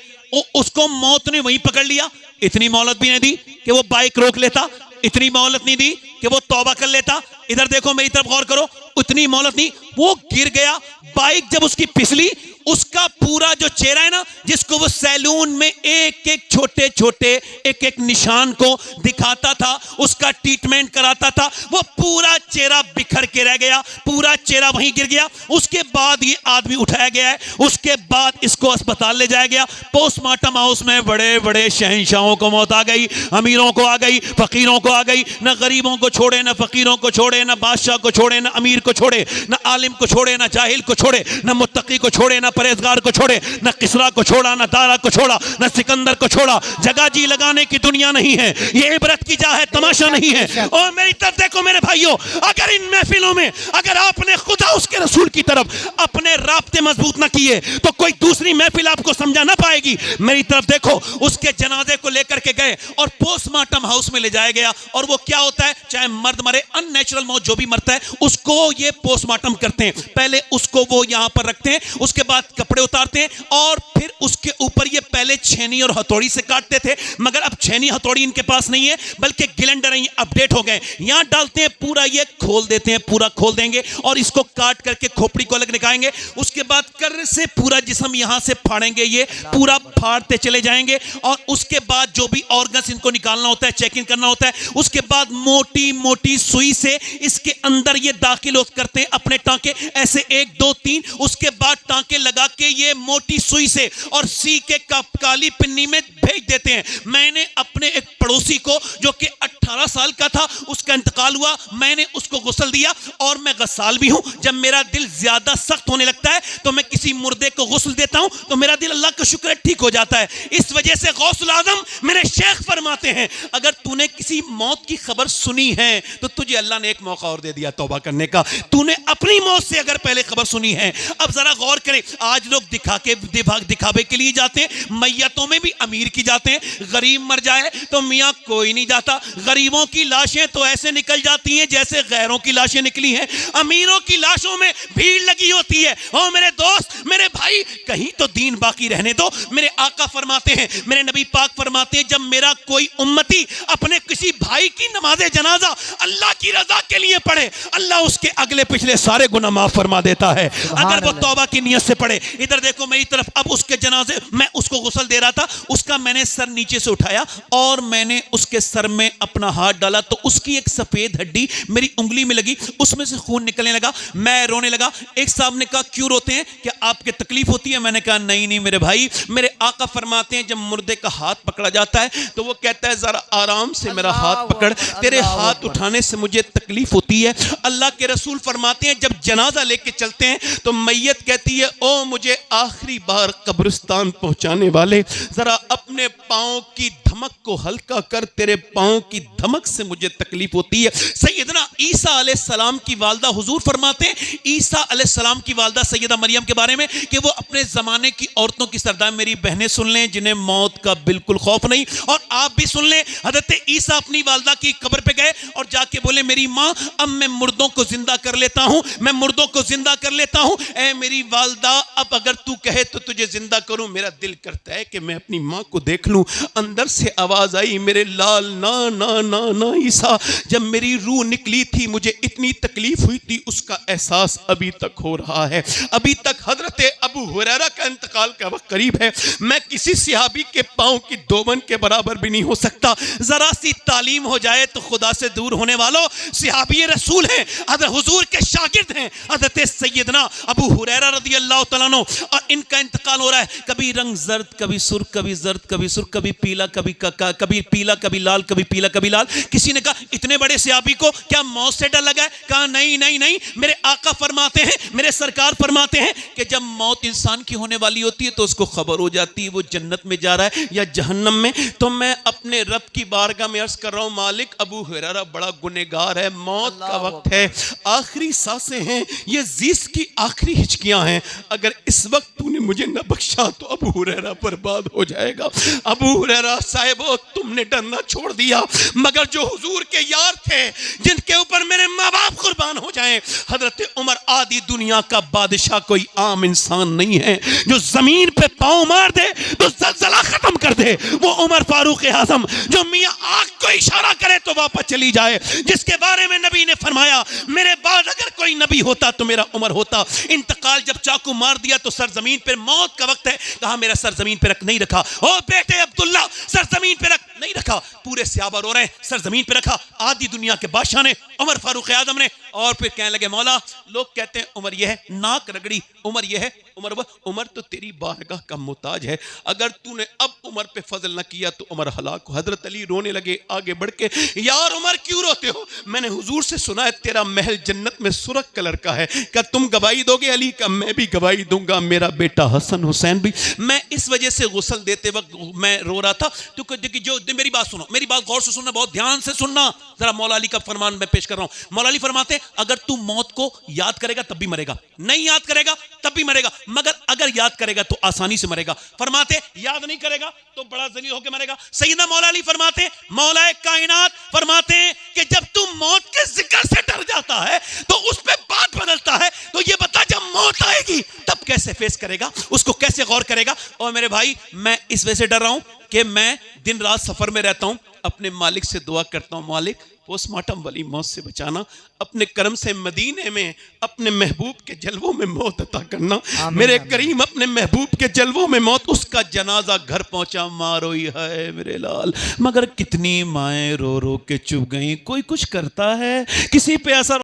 उसको मौत ने वहीं पकड़ लिया। इतनी मोहलत भी नहीं दी कि वो बाइक रोक लेता, इतनी मोहलत नहीं दी कि वो तौबा कर लेता। इधर देखो, मेरी तरफ गौर करो, उतनी मोहलत नहीं, वो गिर गया। बाइक जब उसकी फिसली, उसका पूरा जो चेहरा है ना, जिसको वो सैलून में एक एक छोटे छोटे एक एक निशान को दिखाता था, उसका ट्रीटमेंट कराता था, वो पूरा चेहरा बिखर के रह गया, पूरा चेहरा वहीं गिर गया। उसके बाद ये आदमी उठाया गया है, उसके बाद इसको अस्पताल ले जाया गया। पोस्टमार्टम हाउस में बड़े बड़े शहंशाहों को मौत आ गई, अमीरों को आ गई, फकीरों को आ गई, न गरीबों को छोड़े, न फकीरों को छोड़े, न बादशाह को छोड़े, न अमीर को छोड़े, न आलिम को छोड़े, न जाहिल को छोड़े, न मुत्तकी को छोड़े, न परहेजगार को छोड़े, न किसरा को छोड़ा, न दारा को छोड़ा, न सिकंदर को छोड़ा। जगह जी लगाने की दुनिया नहीं है, ये इबरत की जा है, तमाशा नहीं है। और मेरी तरफ देखो मेरे भाइयों, अगर इन महफिलों में अगर आपने खुदा उसके रसूल की तरफ अपने राब्ते मजबूत न किए तो कोई दूसरी महफिल आपको समझा ना पाएगी। मेरी तरफ देखो, उसके जनाजे को लेकर के गए और पोस्टमार्टम हाउस में ले जाया गया। और वो क्या होता है, चाहे मर्द मरे, अननेचुरल मौत जो भी मरता है उसको ये पोस्टमार्टम करते हैं। पहले उसको वो यहां पर रखते हैं, उसके बाद कपड़े उतारते हैं और फिर उसके ऊपर ये पहले छेनी और हथौड़ी से काटते थे, मगर अब छेनी हथौड़ी इनके पास नहीं है, बल्कि ग्राइंडर है, अपडेट हो गए। यहां डालते हैं, पूरा ये खोल देते हैं, पूरा खोल देंगे और इसको काट करके खोपड़ी को अलग निकालेंगे। उसके बाद कर से पूरा जिस्म यहां से फाड़ेंगे, ये पूरा फाड़ते चले जाएंगे। और उसके बाद जो भी ऑर्गन्स इनको निकालना होता है, चेकिंग करना होता है, उसके बाद मोटी मोटी सुई से इसके अंदर ये दाखिल करते हैं अपने टांके, ऐसे 1 2 3। उसके बाद टांके लगा के ये मोटी सुई से और सी के काली पिन्नी में भेज देते हैं। मैंने अपने एक पड़ोसी को जो कि 18 साल का था, उसका इंतकाल हुआ, मैंने उसको गुस्ल दिया। और मैं गस्साल भी हूं, जब मेरा दिल ज्यादा सख्त होने लगता है तो मैं किसी मुर्दे को गुस्ल देता हूं तो मेरा दिल अल्लाह का शुक्र है ठीक हो जाता है। इस वजह से गौसुल आजम मेरे शेख फरमाते हैं, अगर तूने किसी मौत की खबर सुनी है तो तुझे अल्लाह ने एक मौका और दे दिया तौबा करने का। तूने अपनी मौत से अगर पहले खबर सुनी है, अब जरा गौर करें, आज लोग दिखावे के लिए जाते हैं, मैयतों में भी अमीर की जाते हैं, गरीब मर जाए तो दुनिया कोई नहीं जाता। गरीबों की लाशें तो ऐसे निकल जाती हैं जैसे गैरों की लाशें निकली हैं। अमीरों की लाशों में भीड़ लगी होती है। ओ मेरे दोस्त, मेरे भाई, कहीं तो दीन बाकी रहने दो। मेरे आका फरमाते हैं, मेरे नबी पाक फरमाते हैं, जब मेरा कोई उम्मती अपने किसी भाई की नमाज़े जनाजा अल्लाह की रजा के लिए पढ़े, अल्लाह उसके अगले पिछले सारे गुनाह माफ फरमा देता है, अगर वो तौबा की नियत से पढ़े। इधर देखो मेरी तरफ, अब उसके जनाजे, मैं उसको गुस्ल दे रहा था, उसका मैंने सर नीचे से उठाया और मैंने उसके सर में अपना हाथ डाला तो उसकी एक सफेद हड्डी मेरी उंगली में लगी, उसमें से खून निकलने लगा। मैं रोने लगा। एक साहब ने कहा क्यों रोते हैं, क्या आपके तकलीफ होती है? मैंने कहा नहीं नहीं मेरे भाई, मेरे आका फरमाते हैं जब मुर्दे का हाथ पकड़ा जाता है तो वो कहता है जरा आराम से मेरा हाथ पकड़, तेरे हाथ उठाने से मुझे तकलीफ होती है। अल्लाह के रसूल फरमाते हैं जब जनाजा लेके चलते हैं तो मैयत कहती है ओ मुझे आखिरी बार कब्रिस्तान पहुंचाने वाले, जरा अपने पांव की धमक को हल्का कर, तेरे पांव की धमक से मुझे तकलीफ होती है। सैयदना ईसा अलैहिस्सलाम की वालदा हुजूर फरमाते हैं, ईसा अलैहिस्सलाम की वालदा सैयदा मरियम के बारे में कि वो अपने जमाने की औरतों की सरदार, मेरी बहनें सुन लें जिन्हें मौत का बिल्कुल खौफ नहीं, और आप भी सुन लें, हजरत ईसा अपनी वालदा की कब्र पे गए और जाके बोले मेरी माँ अब मैं मुर्दों को जिंदा कर लेता हूँ, मैं मुर्दों को जिंदा कर लेता हूँ। ऐ मेरी वालदा, अब अगर तू कहे तो तुझे जिंदा करूँ। मेरा दिल करता है कि मैं अपनी माँ को देख लूँ। अंदर से आवाज आई, मेरे लाल ना ना ना ना ईसा, जब मेरी रूह निकली थी मुझे इतनी तकलीफ हुई थी, उसका एहसास अभी तक हो रहा है। अभी तक हजरत अबू हुरैरा का इंतकाल का वक्त करीब है। मैं किसी सहाबी के पांव की दोबन के बराबर भी नहीं हो सकता। जरा सी तालीम हो जाए तो खुदा से दूर होने वालों, सहाबी रसूल हैं, हजरत हुजूर के शागिर्द हैं, हजरत सैयदना अबू हुरैरा रज़ी अल्लाह तआला अन्हु, और इनका इंतकाल हो रहा है। कभी रंग जर्द, कभी सुर्ख, कभी जर्द, कभी सुर्ख, कभी पीला, कभी पीला, कभी लाल, कभी पीला, कभी लाल। किसी ने कहा इतने बड़े सहाबी को क्या मौत से डर लगा है? कहा नहीं नहीं नहीं, मेरे आका फरमाते हैं, मेरे सरकार फरमाते हैं कि जब मौत इंसान की होने वाली होती है तो उसको खबर हो जाती है वो जन्नत में जा रहा है या जहन्नम में। तो मैं अपने रब की बारगाह में अर्ज कर रहा हूं, मालिक अबू हुरैरा बड़ा गुनहगार है, मौत का वक्त है, आखिरी सांसें हैं, ये जीस की आखिरी हिचकियां हैं, अगर इस वक्त तूने मुझे न बख्शा तो अबू हुरैरा बर्बाद हो जाएगा। अबू हुरैरा साहिबो, तुमने डरना छोड़ दिया, मगर जो हुजूर के यार थे, जिनके ऊपर मेरे माँ बाप कुर्बान हो जाएं, हजरत उमर, आदि दुनिया का बादशाह कोई आम इंसान नहीं है, जो जमीन पे पांव मार दे तो जलजला खत्म कर दे, वो उमर फारूक आजम, जो मियां आग को इशारा करे तो वापस चली जाए, जिसके बारे में नबी ने फरमाया मेरे बाद अगर कोई नबी होता तो मेरा उमर होता। इंतकाल जब चाकू मार दिया तो सर जमीन पर, मौत का वक्त है, कहा मेरा सर जमीन पे रख, नहीं रखा। ओ बेटे अब्दुल्ला, सर जमीन पे रख, नहीं रखा। पूरे सहाबा रो रहे हैं, सर जमीन पे रखा, आदि दुनिया के बादशाह ने, उमर फारूक आजम ने। और फिर कहने लगे मौला, लोग कहते हैं उमर ये है, नाक रगड़ी, उमर ये है, उमर वह, उमर तो तेरी बारगाह का मोहताज है, अगर तूने अब उमर पे फजल न किया तो उमर हलाक हो। हजरत अली रोने लगे आगे बढ़ के, यार उमर क्यों रोते हो, मैंने हुजूर से सुना है तेरा महल जन्नत में सुर्ख कलर का है, क्या तुम गवाही दोगे? अली का मैं भी गवाही दूंगा, मेरा बेटा हसन हुसैन भी। मैं इस वजह से गुस्ल देते वक्त मैं रो रहा था क्योंकि जो मेरी बात सुनो, मेरी बात गौर से सुनना, बहुत ध्यान से सुनना, जरा मौला अली का फरमान मैं पेश कर रहा हूं। मौला अली फरमाते हैं अगर तू मौत को याद करेगा तब भी मरेगा, नहीं याद करेगा तब भी मरेगा, मगर अगर याद करेगा तो आसानी से मरेगा। फरमाते याद नहीं करेगा तो बड़ा जलील होकर मरेगा। सैयदना मौला अली फरमाते हैं, मौलाए कायनात फरमाते हैं कि जब तू मौत के जिक्र से डर जाता है तो उस पे बात बदलता है, तो ये बता जब मौत आएगी तब कैसे फेस करेगा, उसको कैसे गौर करेगा। और मेरे भाई, मैं इस वजह से डर रहा हूं कि मैं दिन रात सफर में रहता हूं, अपने मालिक से दुआ करता हूं, मालिक पोस्टमार्टम वाली मौत से बचाना, अपने करम से मदीने में अपने महबूब के जलवों में मौत अता करना। मेरे करीम अपने महबूब के जलवों में मौत, उसका जनाजा घर पहुंचा, मारो ही है मेरे लाल। मगर कितनी माएँ रो रो के चुप गई, कोई कुछ करता है, किसी पे असर